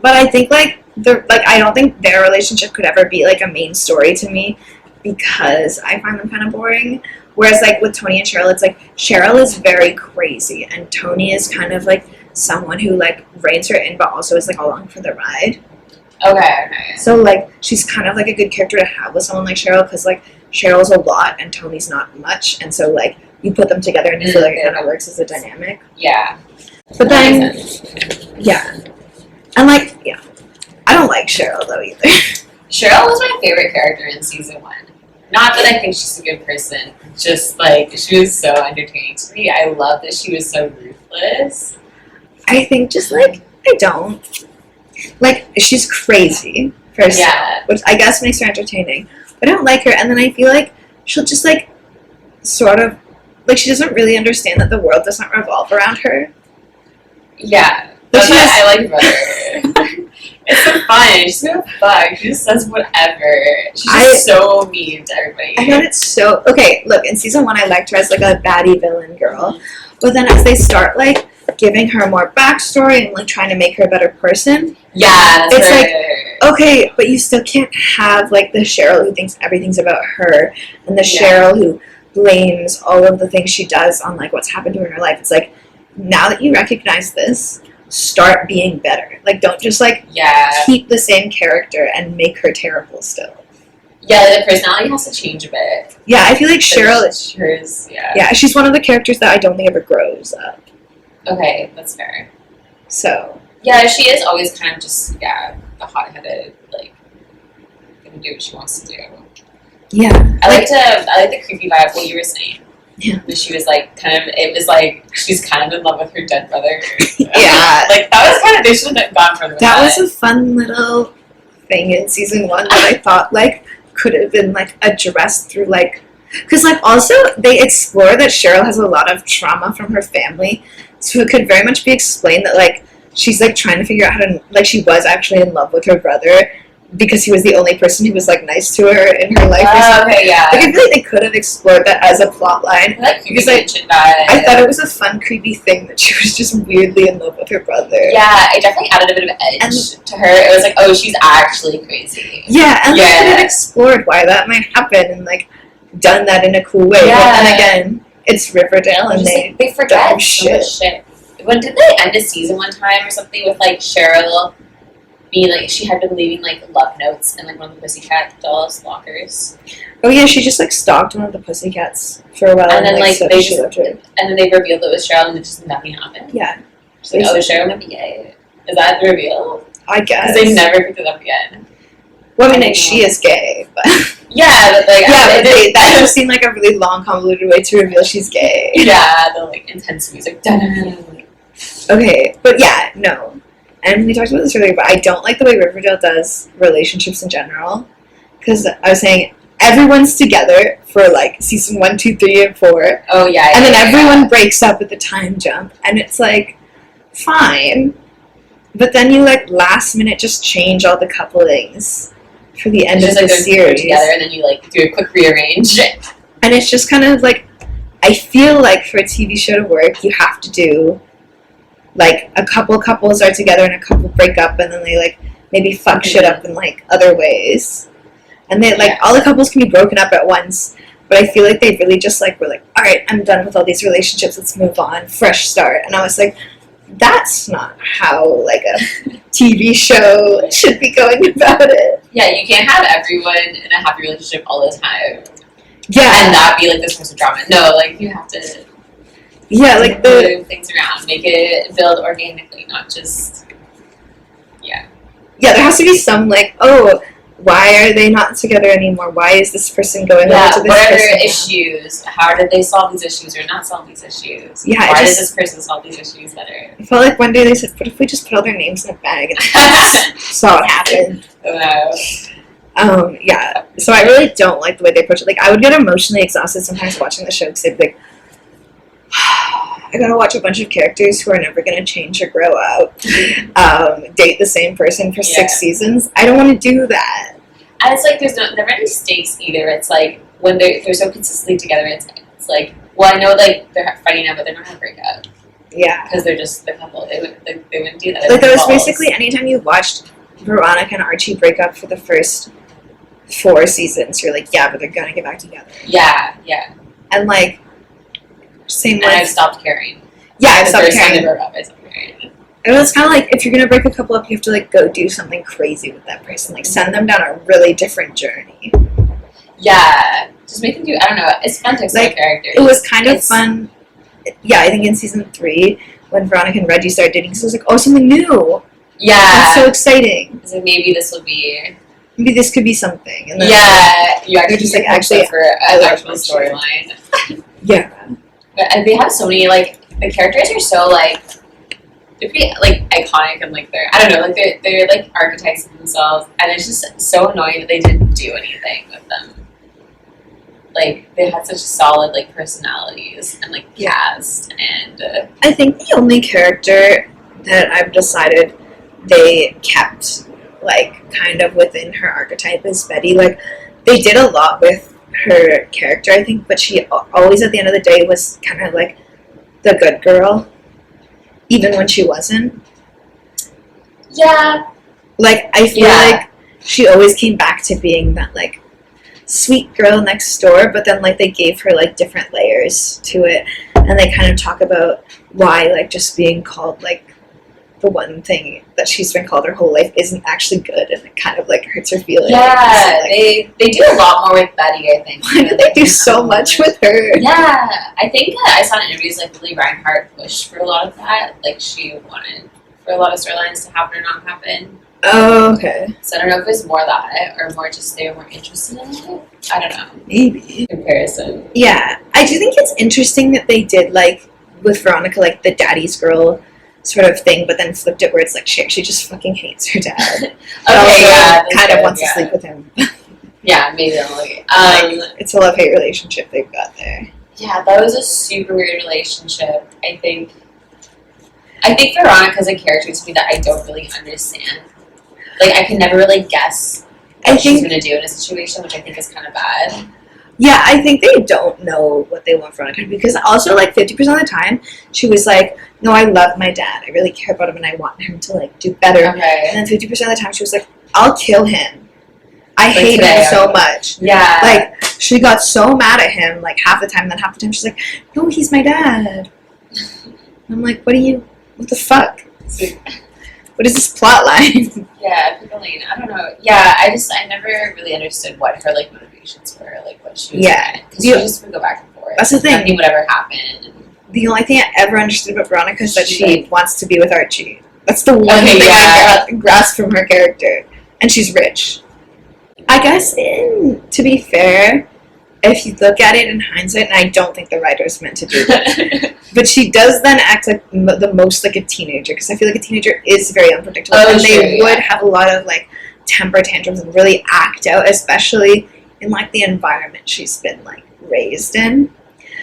But I think I don't think their relationship could ever be like a main story to me because I find them kind of boring. Whereas like with Tony and Cheryl, it's like Cheryl is very crazy and Tony is kind of like someone who like reins her in but also is like along for the ride. Okay. So like she's kind of like a good character to have with someone like Cheryl because like Cheryl's a lot and Tony's not much, and so like you put them together and you feel like it kind of works as a dynamic. Yeah. But then, yeah. And like, yeah. I don't like Cheryl though either. Cheryl was my favorite character in season 1. Not that I think she's a good person, just like she was so entertaining to me. I love that she was so ruthless. I think just like I don't. Like she's crazy first, which I guess makes her entertaining. But I don't like her, and then I feel like she'll just like sort of like she doesn't really understand that the world doesn't revolve around her. Yeah, that's why I like her. It's so fun. She's so fun. She just says whatever. She's just so mean to everybody. I thought it's so okay. Look, in season 1, I liked her as like a baddie villain girl, but then as they start like giving her more backstory and like trying to make her a better person, it's like okay, but you still can't have like the Cheryl who thinks everything's about her and the Cheryl who blames all of the things she does on like what's happened to her in her life. It's like now that you recognize this, start being better. Like don't just like keep the same character and make her terrible still. Yeah, the personality has to change a bit. Yeah, I feel like Cheryl is hers. Yeah, she's one of the characters that I don't think ever grows up. Okay, that's fair. So yeah, she is always kind of just the hot-headed, like gonna do what she wants to do. Yeah, I like the creepy vibe. What you were saying. Yeah, but she was like it was like she's kind of in love with her dead brother. Yeah, like that was kind of they should have gone from that. That was a fun little thing in season 1 that I thought like could have been like addressed through like because like also they explore that Cheryl has a lot of trauma from her family. So it could very much be explained that, like, she's, like, trying to figure out how to, like, she was actually in love with her brother because he was the only person who was, like, nice to her in her life or something. Okay, yeah. Like, I feel like they could have explored that as a plot line. Because I thought it was a fun, creepy thing that she was just weirdly in love with her brother. Yeah, it definitely added a bit of edge to her. It was like, oh, she's actually crazy. Yeah, and they could have explored why that might happen and, like, done that in a cool way. Yeah. But then again, it's Riverdale, and they forget so much shit. When did they end a season one time or something with like Cheryl being like she had been leaving like love notes in like one of the Pussycat dolls' lockers? Oh yeah, she just like stalked one of the Pussycats for a while, and then like they just and then they revealed it was Cheryl, and just nothing happened. Yeah, she's like, oh, Cheryl might be gay. Is that the reveal? I guess because they never picked it up again. Well, I mean, she is gay, but yeah, but like that just seemed like a really long, convoluted way to reveal she's gay. Yeah, the like intense music. Okay, but yeah, no. And we talked about this earlier, but I don't like the way Riverdale does relationships in general. Because I was saying everyone's together for like season 1, 2, 3, and 4. Oh yeah, and then everyone breaks up at the time jump, and it's like fine, but then you like last minute just change all the couplings for the end of the series together, and then you like do a quick rearrange. And it's just kind of like I feel like for a TV show to work, you have to do like a couple couples are together and a couple break up, and then they like maybe fuck shit up in like other ways, and they like all the couples can be broken up at once. But I feel like they really just like were like, all right, I'm done with all these relationships. Let's move on, fresh start. And I was like, that's not how like a TV show should be going about it. Yeah, you can't have everyone in a happy relationship all the time. Yeah, and not be like this source of drama. No, like you have to. Yeah, like move things around, make it build organically, not just. Yeah. Yeah, there has to be some like, oh, why are they not together anymore? Why is this person going over to this what are person their now? issues? How did they solve these issues or not solve these issues? Yeah, why does this person solve these issues better? I felt like one day they said, what if we just put all their names in a bag and saw what happened? Yeah, so I really don't like the way they approach it. Like, I would get emotionally exhausted sometimes watching the show because they'd be like, I gotta watch a bunch of characters who are never gonna change or grow up, date the same person for 6 seasons. I don't want to do that. And it's like there's never any stakes either. It's like when they're so consistently together, it's like, well, I know like they're fighting now, but they're not gonna break up. Yeah, because they're just the couple. They wouldn't do that. Like, that was basically anytime you watched Veronica and Archie break up for the first 4 seasons, you're like, yeah, but they're gonna get back together. Yeah. And like, same and with. I've stopped caring. Yeah, I stopped caring. I stopped caring. It was kind of like, if you're gonna break a couple up, you have to like go do something crazy with that person, like send them down a really different journey. Yeah, just make them do. I don't know. It's fun to explore characters. It was kind of fun. Yeah, I think in season 3 when Veronica and Reggie started dating, so it was like, oh, something new. Yeah, it's so exciting. So maybe this will be. Maybe this could be something. And then you actually just like actually for an actual storyline. Yeah, but they have so many like the characters are so like. They're pretty like iconic and like they're I don't know like they're like archetypes of themselves and it's just so annoying that they didn't do anything with them. Like they had such solid like personalities and like cast and I think the only character that I've decided they kept like kind of within her archetype is Betty. Like they did a lot with her character, I think, but she always at the end of the day was kind of like the good girl. Even when she wasn't. Yeah. Like, I feel like she always came back to being that, like, sweet girl next door, but then, like, they gave her, like, different layers to it. And they kind of talk about why, like, just being called, like, the one thing that she's been called her whole life isn't actually good, and it kind of, like, hurts her feelings. Yeah, like, they do a lot more with Betty, I think. Why did they do so much with her? Yeah, I think I saw in interviews, like, Lily Reinhart pushed for a lot of that. Like, she wanted for a lot of storylines to happen or not happen. Oh, okay. So I don't know if it's more that, or more just they were more interested in it. I don't know. Maybe. Comparison. Yeah, I do think it's interesting that they did, like, with Veronica, like, the daddy's girl sort of thing, but then flipped it where it's like she actually just fucking hates her dad. Kind of wants to sleep with him. Yeah, maybe only. It's a love-hate relationship they've got there. Yeah, that was a super weird relationship. I think Veronica's a character to me that I don't really understand. Like, I can never really guess what she's going to do in a situation, which I think is kind of bad. Yeah, I think they don't know what they want Veronica because also, like, 50% of the time, she was like, no, I love my dad. I really care about him and I want him to, like, do better. Okay. And then 50% of the time, she was like, I'll kill him. I hate him so much. Yeah. Like, she got so mad at him, like, half the time, and then half the time she's like, no, he's my dad. And I'm like, what the fuck? What is this plot line? Yeah, Piccoline, I don't know. Yeah, I never really understood what her, like, motivations were, like, what she was doing. Because she just would go back and forth. That's the thing. Nothing would ever happen. The only thing I ever understood about Veronica is that she wants to be with Archie. That's the one thing I grasp from her character. And she's rich. I guess, to be fair, if you look at it in hindsight, and I don't think the writers meant to do that, but she does then act like the most like a teenager, because I feel like a teenager is very unpredictable, and they would have a lot of like temper tantrums and really act out, especially in like the environment she's been like raised in.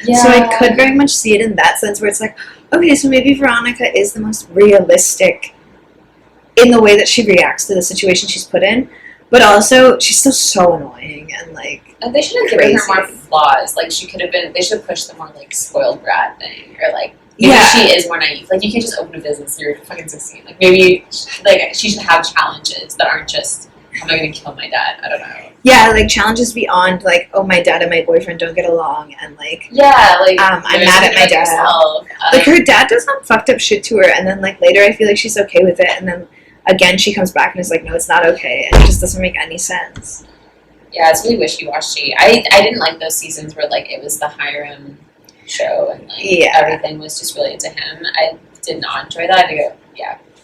Yeah. So I could very much see it in that sense where it's like, okay, so maybe Veronica is the most realistic in the way that she reacts to the situation she's put in, but also she's still so annoying and like they should have given her more flaws. Like she could have been. They should have pushed the more like spoiled brat thing, or like maybe she is more naive. Like you can't just open a business. You're fucking 16. Like maybe like she should have challenges that aren't just I'm not gonna kill my dad. I don't know. Yeah, like challenges beyond like, oh, my dad and my boyfriend don't get along, and like I'm mad at my dad. Like her dad does some fucked up shit to her, and then like later I feel like she's okay with it, and then again she comes back and is like, no, it's not okay, and it just doesn't make any sense. Yeah, it's really wishy-washy. I didn't like those seasons where like it was the Hiram show and like everything was just related to him. I did not enjoy that. I think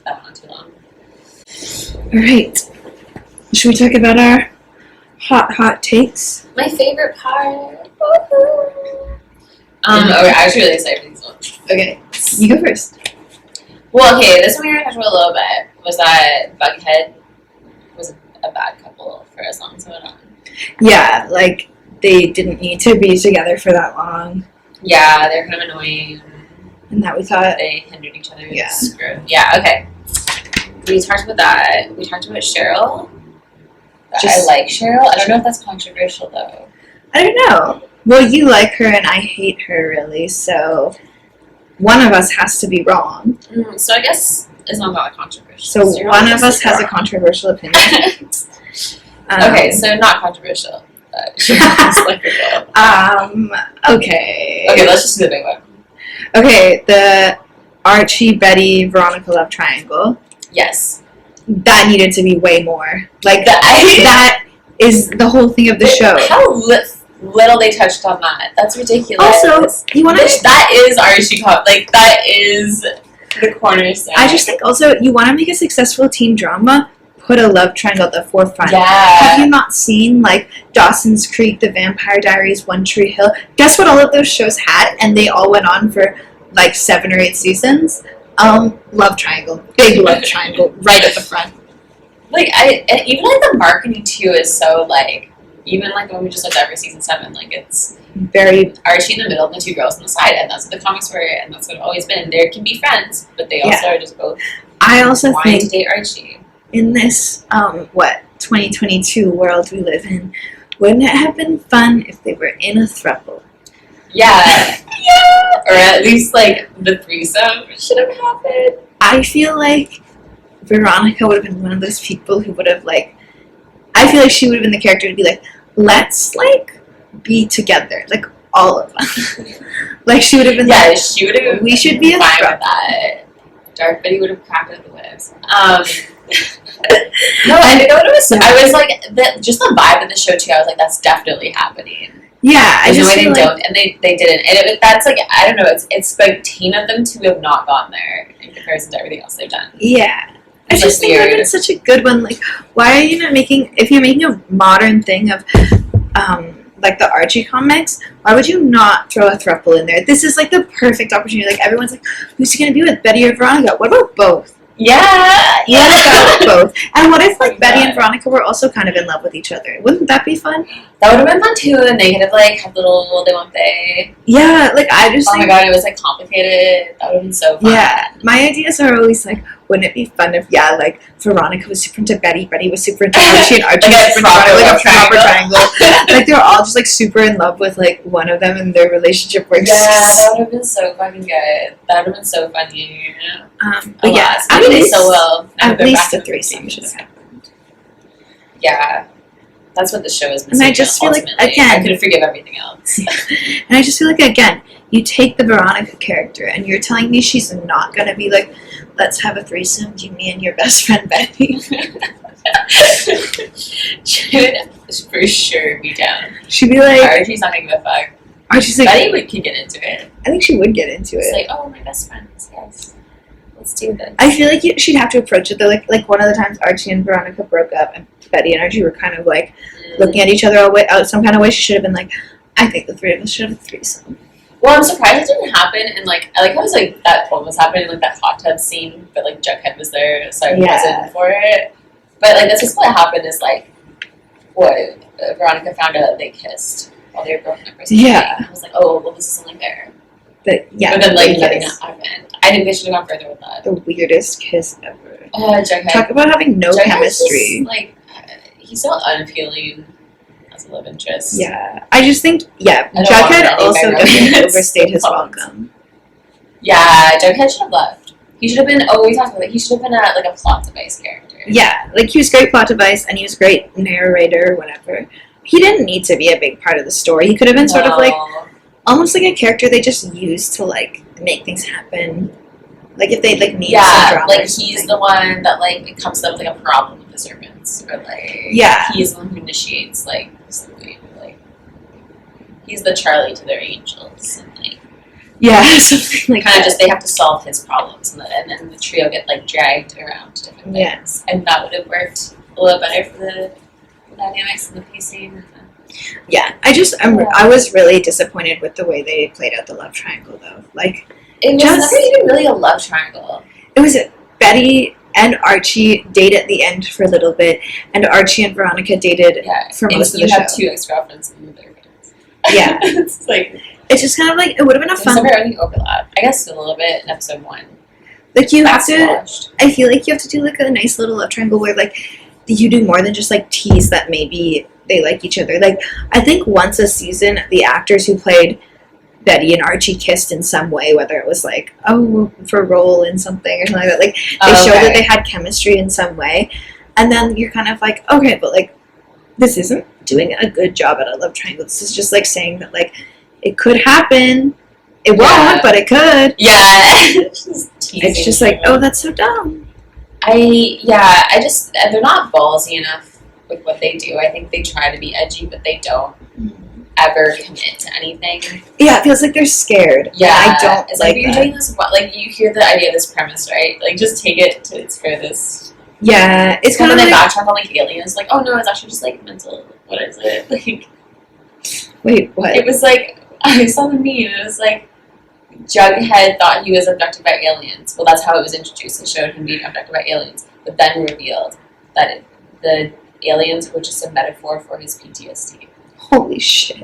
that went on too long. All right. Should we talk about our hot takes? My favorite part. Okay, I was really excited for these ones. Okay, you go first. Well, okay, this one we already talked about a little bit. Was that Bughead was a bad couple for as long as it went on. Yeah, like, they didn't need to be together for that long. Yeah, they're kind of annoying. And that we thought... They hindered each other. Yeah. Screw. Yeah, okay. We talked about that. We talked about Cheryl. I like Cheryl. I don't know if that's controversial, though. I don't know. Well, you like her and I hate her, really, so one of us has to be wrong. So I guess it's not that controversial. So one of us has a controversial opinion. Okay, so not controversial. Like okay. Okay, let's just do the big one. Okay, the Archie, Betty, Veronica love triangle. Yes. That needed to be way more. Like, that is the whole thing of the show. How little they touched on that. That's ridiculous. Also, you want to... That is Archie Pop. Like, that is the cornerstone. I just think also, you want to make a successful teen drama, put a love triangle at the forefront. Yeah. Have you not seen, like, Dawson's Creek, The Vampire Diaries, One Tree Hill? Guess what all of those shows had? And they all went on for, like, 7 or 8 seasons. Love triangle. Big love triangle. Right at the front. Like, even, like, the marketing, too, is so, like, even, like, when we just looked at every season 7, like, it's very Archie in the middle and the 2 girls on the side, and that's what the comics were, and that's what it's always been. They can be friends, but they also are just both I also wanting think to date Archie. In this, 2022 world we live in, wouldn't it have been fun if they were in a throuple? Yeah. Yeah. Or at least, like, the threesome should have happened. I feel like Veronica would have been one of those people who would have, like, I feel like she would have been the character to be like, let's, like, be together. Like, all of us. Like, she would have been like, she would have. We should be a fine throuple. with that. Dark Betty would have cracked at the whips. No, I know what it was. I was like, just the vibe of the show too. I was like, that's definitely happening. Yeah, I just feel don't, and they didn't. And that's like, I don't know. It's like 10 of them to have not gotten there in comparison to everything else they've done. Yeah. I It's, just like, think it would have weird. been such a good one. Like, why are you not making, if you're making a modern thing of, like the Archie comics, why would you not throw a throuple in there? This is like the perfect opportunity. Like, everyone's like, who's he going to be with, Betty or Veronica? What about both? Yeah. What about both? And what if, like, Oh, Betty God. and Veronica were also kind of in love with each other? Wouldn't that be fun? That would have been fun too, and they could have like had little they want they. Yeah, like, I just Oh my think, god, it was like complicated. That would have been so fun. yeah, my ideas are always like, wouldn't it be fun if, like, Veronica was super into Betty, Betty was super into Archie, and Archie Like a was super proper into, like, a love proper triangle. triangle. Like, they're all just, like, super in love with, like, one of them, and their relationship works. Yeah, that would have been so fucking good. That would have been so funny. But yeah, Alas, at maybe they least, so well. Now at they're least back a in the threesome seasons. should have happened. Yeah. That's what the show is And missing. I just feel like, ultimately. again- I could forgive everything else. And I just feel like, again, you take the Veronica character, and you're telling me she's not gonna be like, let's have a threesome, you, me, and your best friend Betty. Should for sure be down. She'd be like, Archie's not gonna give a fuck. Archie's like, Betty could get into it. I think she would get into It's it. like, oh, my best friends, yes. Let's do this. I feel like she'd have to approach it though. Like one of the times Archie and Veronica broke up, and Betty and Archie were kind of like looking at each other out some kind of way. She should have been like, I think the three of us should have a threesome. Well, I'm surprised it didn't happen, and like I like how it was like that poem was happening, like that hot tub scene, but like Jughead was there, so I wasn't for it. But like that's just what happened is like what Veronica found out that they kissed while they were broken up. Or something. Yeah. I was like, oh, well, this is something there. But yeah, But then like the letting weirdest- that happen, I think they should have gone further with that. the weirdest kiss ever. Jughead. Talk about having no Jughead's chemistry. Just, like he's so unappealing as a love interest. Yeah, I just think I don't want Jughead any also background definitely romance. overstayed his Comments. welcome. Yeah, Jughead should have left. He should have been. Oh, we talked about it. He should have been like a plot device character. Yeah, like he was great plot device and he was great narrator, whatever. He didn't need to be a big part of the story. He could have been sort of like almost like a character they just used to like make things happen. Like if they like need some drama. like or he's something. the one that like it comes up with like a problem with the servants, or like Yeah. he's the one who initiates like something, like he's the Charlie to their angels, and like Yeah, something like kind of that. just they have to solve his problems, and then the trio get like dragged around to different Yeah. things, and that would have worked a a little better for the dynamics and the pacing. Yeah, I was really disappointed with the way they played out the love triangle, though. Like, It was Just- never even really a love triangle. it was Betty and Archie date at the end for a little bit, and Archie and Veronica dated Yeah, for most of you the have show. 2 ex-girlfriends in their friends. Yeah. It's like It's just kind of like, it would have been a there's fun, never any overlap. I guess a little bit in episode 1. like, you have That's to, watched. I feel like you have to do, like, a nice little love triangle where, like, you do more than just, like, tease that maybe they like each other. Like, I think once a season, the actors who played Betty and Archie kissed in some way, whether it was, like, for a role in something or something like that. Like, they showed that they had chemistry in some way. And then you're kind of like, okay, but, like, this isn't doing a good job at a love triangle. This is just, like, saying that, like, it could happen. It won't, but it could. Yeah. It's just like, oh, that's so dumb. They're not ballsy enough with what they do. I think they try to be edgy, but they don't ever commit to anything. Yeah, it feels like they're scared. Yeah, I don't it's like you're that. doing this. Like you hear the idea of this premise, right? Like just take it to its furthest. Yeah, it's kind And of then like, backtrack on like aliens. Like, oh no, it's actually just like mental. What is it? Like, wait, what? it was like I saw the meme. It was like Jughead thought he was abducted by aliens. Well, that's how it was introduced. It showed him being abducted by aliens, but then revealed that the aliens were just a metaphor for his PTSD. Holy shit.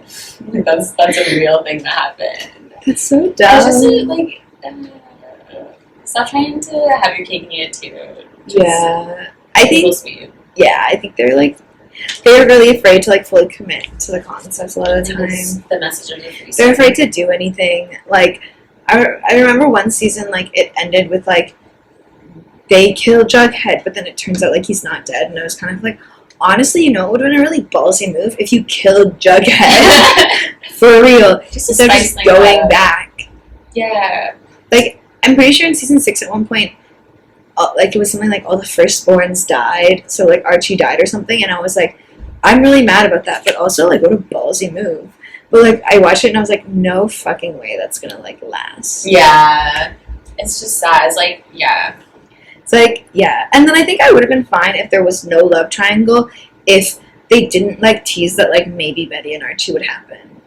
Like, that's a real thing that happened. It's so It's dumb. just like stop trying to have your cake and eat it too. Yeah. I think, Sweet. yeah, I think they're like, they're really afraid to like fully commit to the concepts a lot of the time. The message of the free They're afraid to do anything. Like, I remember one season, like, it ended with, like, they kill Jughead, but then it turns out, like, he's not dead. And I was kind of like, honestly, you know, it would have been a really ballsy move if you killed Jughead. For real. Just Instead of spice just things going up. back. Yeah. Like, I'm pretty sure in season 6 at one point, like, it was something like all the firstborns died. So, like, Archie died or something. And I was like, I'm really mad about that. But also, like, what a ballsy move. But, like, I watched it and I was like, no fucking way that's gonna, like, last. Yeah. It's just sad. It's like, yeah. It's like, yeah. And then I think I would have been fine if there was no love triangle if they didn't, like, tease that, like, maybe Betty and Archie would happen.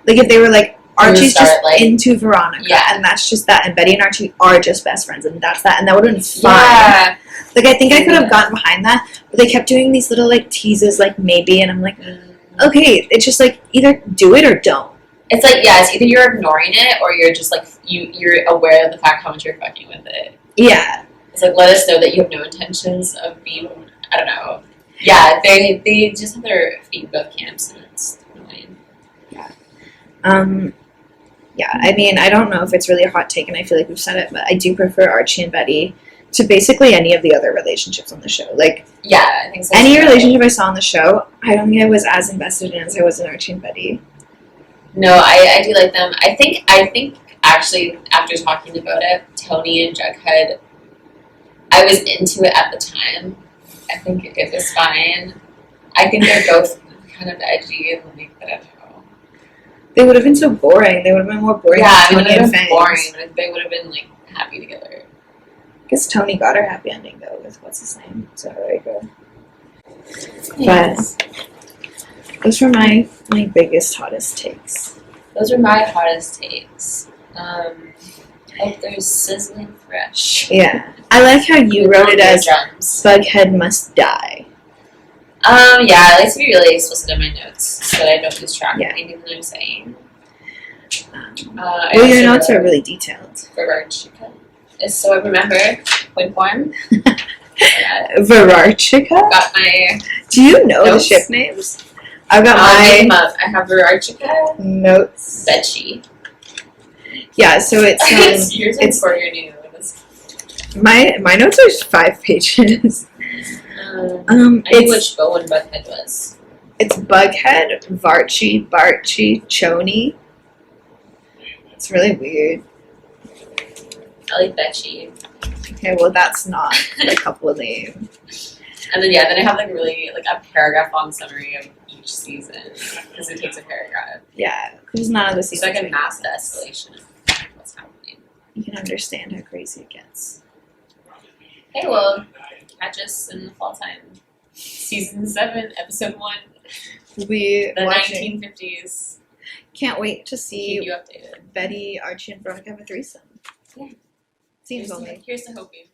Like, if they were like, Archie's just like, into Veronica, yeah. and that's just that, and Betty and Archie are just best friends, and that's that, and that would have been fine. Yeah. Like, I think I could have gotten behind that, but they kept doing these little, like, teases, like, maybe, and I'm like, okay, it's just, like, either do it or don't. It's like, yeah, it's either you're ignoring it or you're just like, you're aware of the fact how much you're fucking with it. Yeah. It's like, let us know that you have no intentions of being, I don't know. Yeah, they just have their feet in both camps, and it's annoying. Yeah, I mean, I don't know if it's really a hot take, and I feel like we've said it, but I do prefer Archie and Betty to basically any of the other relationships on the show. Like, Yeah, I think so. any relationship I saw on the show, I don't think I was as invested in as I was in Archie and Betty. No, I do like them. I think actually after talking about it, Tony and Jughead, I was into it at the time. I think it was fine. I think they're both kind of edgy and like, I don't know. They would have been so boring. They would have been more boring Yeah, than I mean, Tony it and would have been Fangs. boring, but they would have been like happy together. I guess Tony got her happy ending though with what's his name. So there you go. Yes. But those were my biggest, hottest takes. Those are my hottest takes. Hope they're sizzling fresh. Yeah. I like how you wrote it as drums. Bughead must die. Yeah, I like to be really explicit in my notes so that I don't lose track Yeah. of anything that I'm saying. Well, your notes are really detailed. Verarchica. So I remember point form. Verarchica? Got my Do you know Notes. the ship names? I've got name my up. I have Verarchica, notes. Betchy. Yeah, so it's Yours it's- is for your new. my notes are 5 pages. I knew It's which Bowen Buckhead was. it's Bughead, Varchi, Barchi, Choni. It's really weird. I like Betchy. Okay, well that's not a couple of names. And then then I have like really like a paragraph long summary of each season because it takes a paragraph. Yeah, because none of the It's seasons. like a mass escalation of what's happening. You can understand how crazy it gets. Hey, well, catch us in the fall time. Season 7, Episode 1, We'll be the watching. 1950s. Can't wait to Keep see you updated. Betty, Archie, and Veronica have a threesome. Yeah. Seems only. Here's to hoping.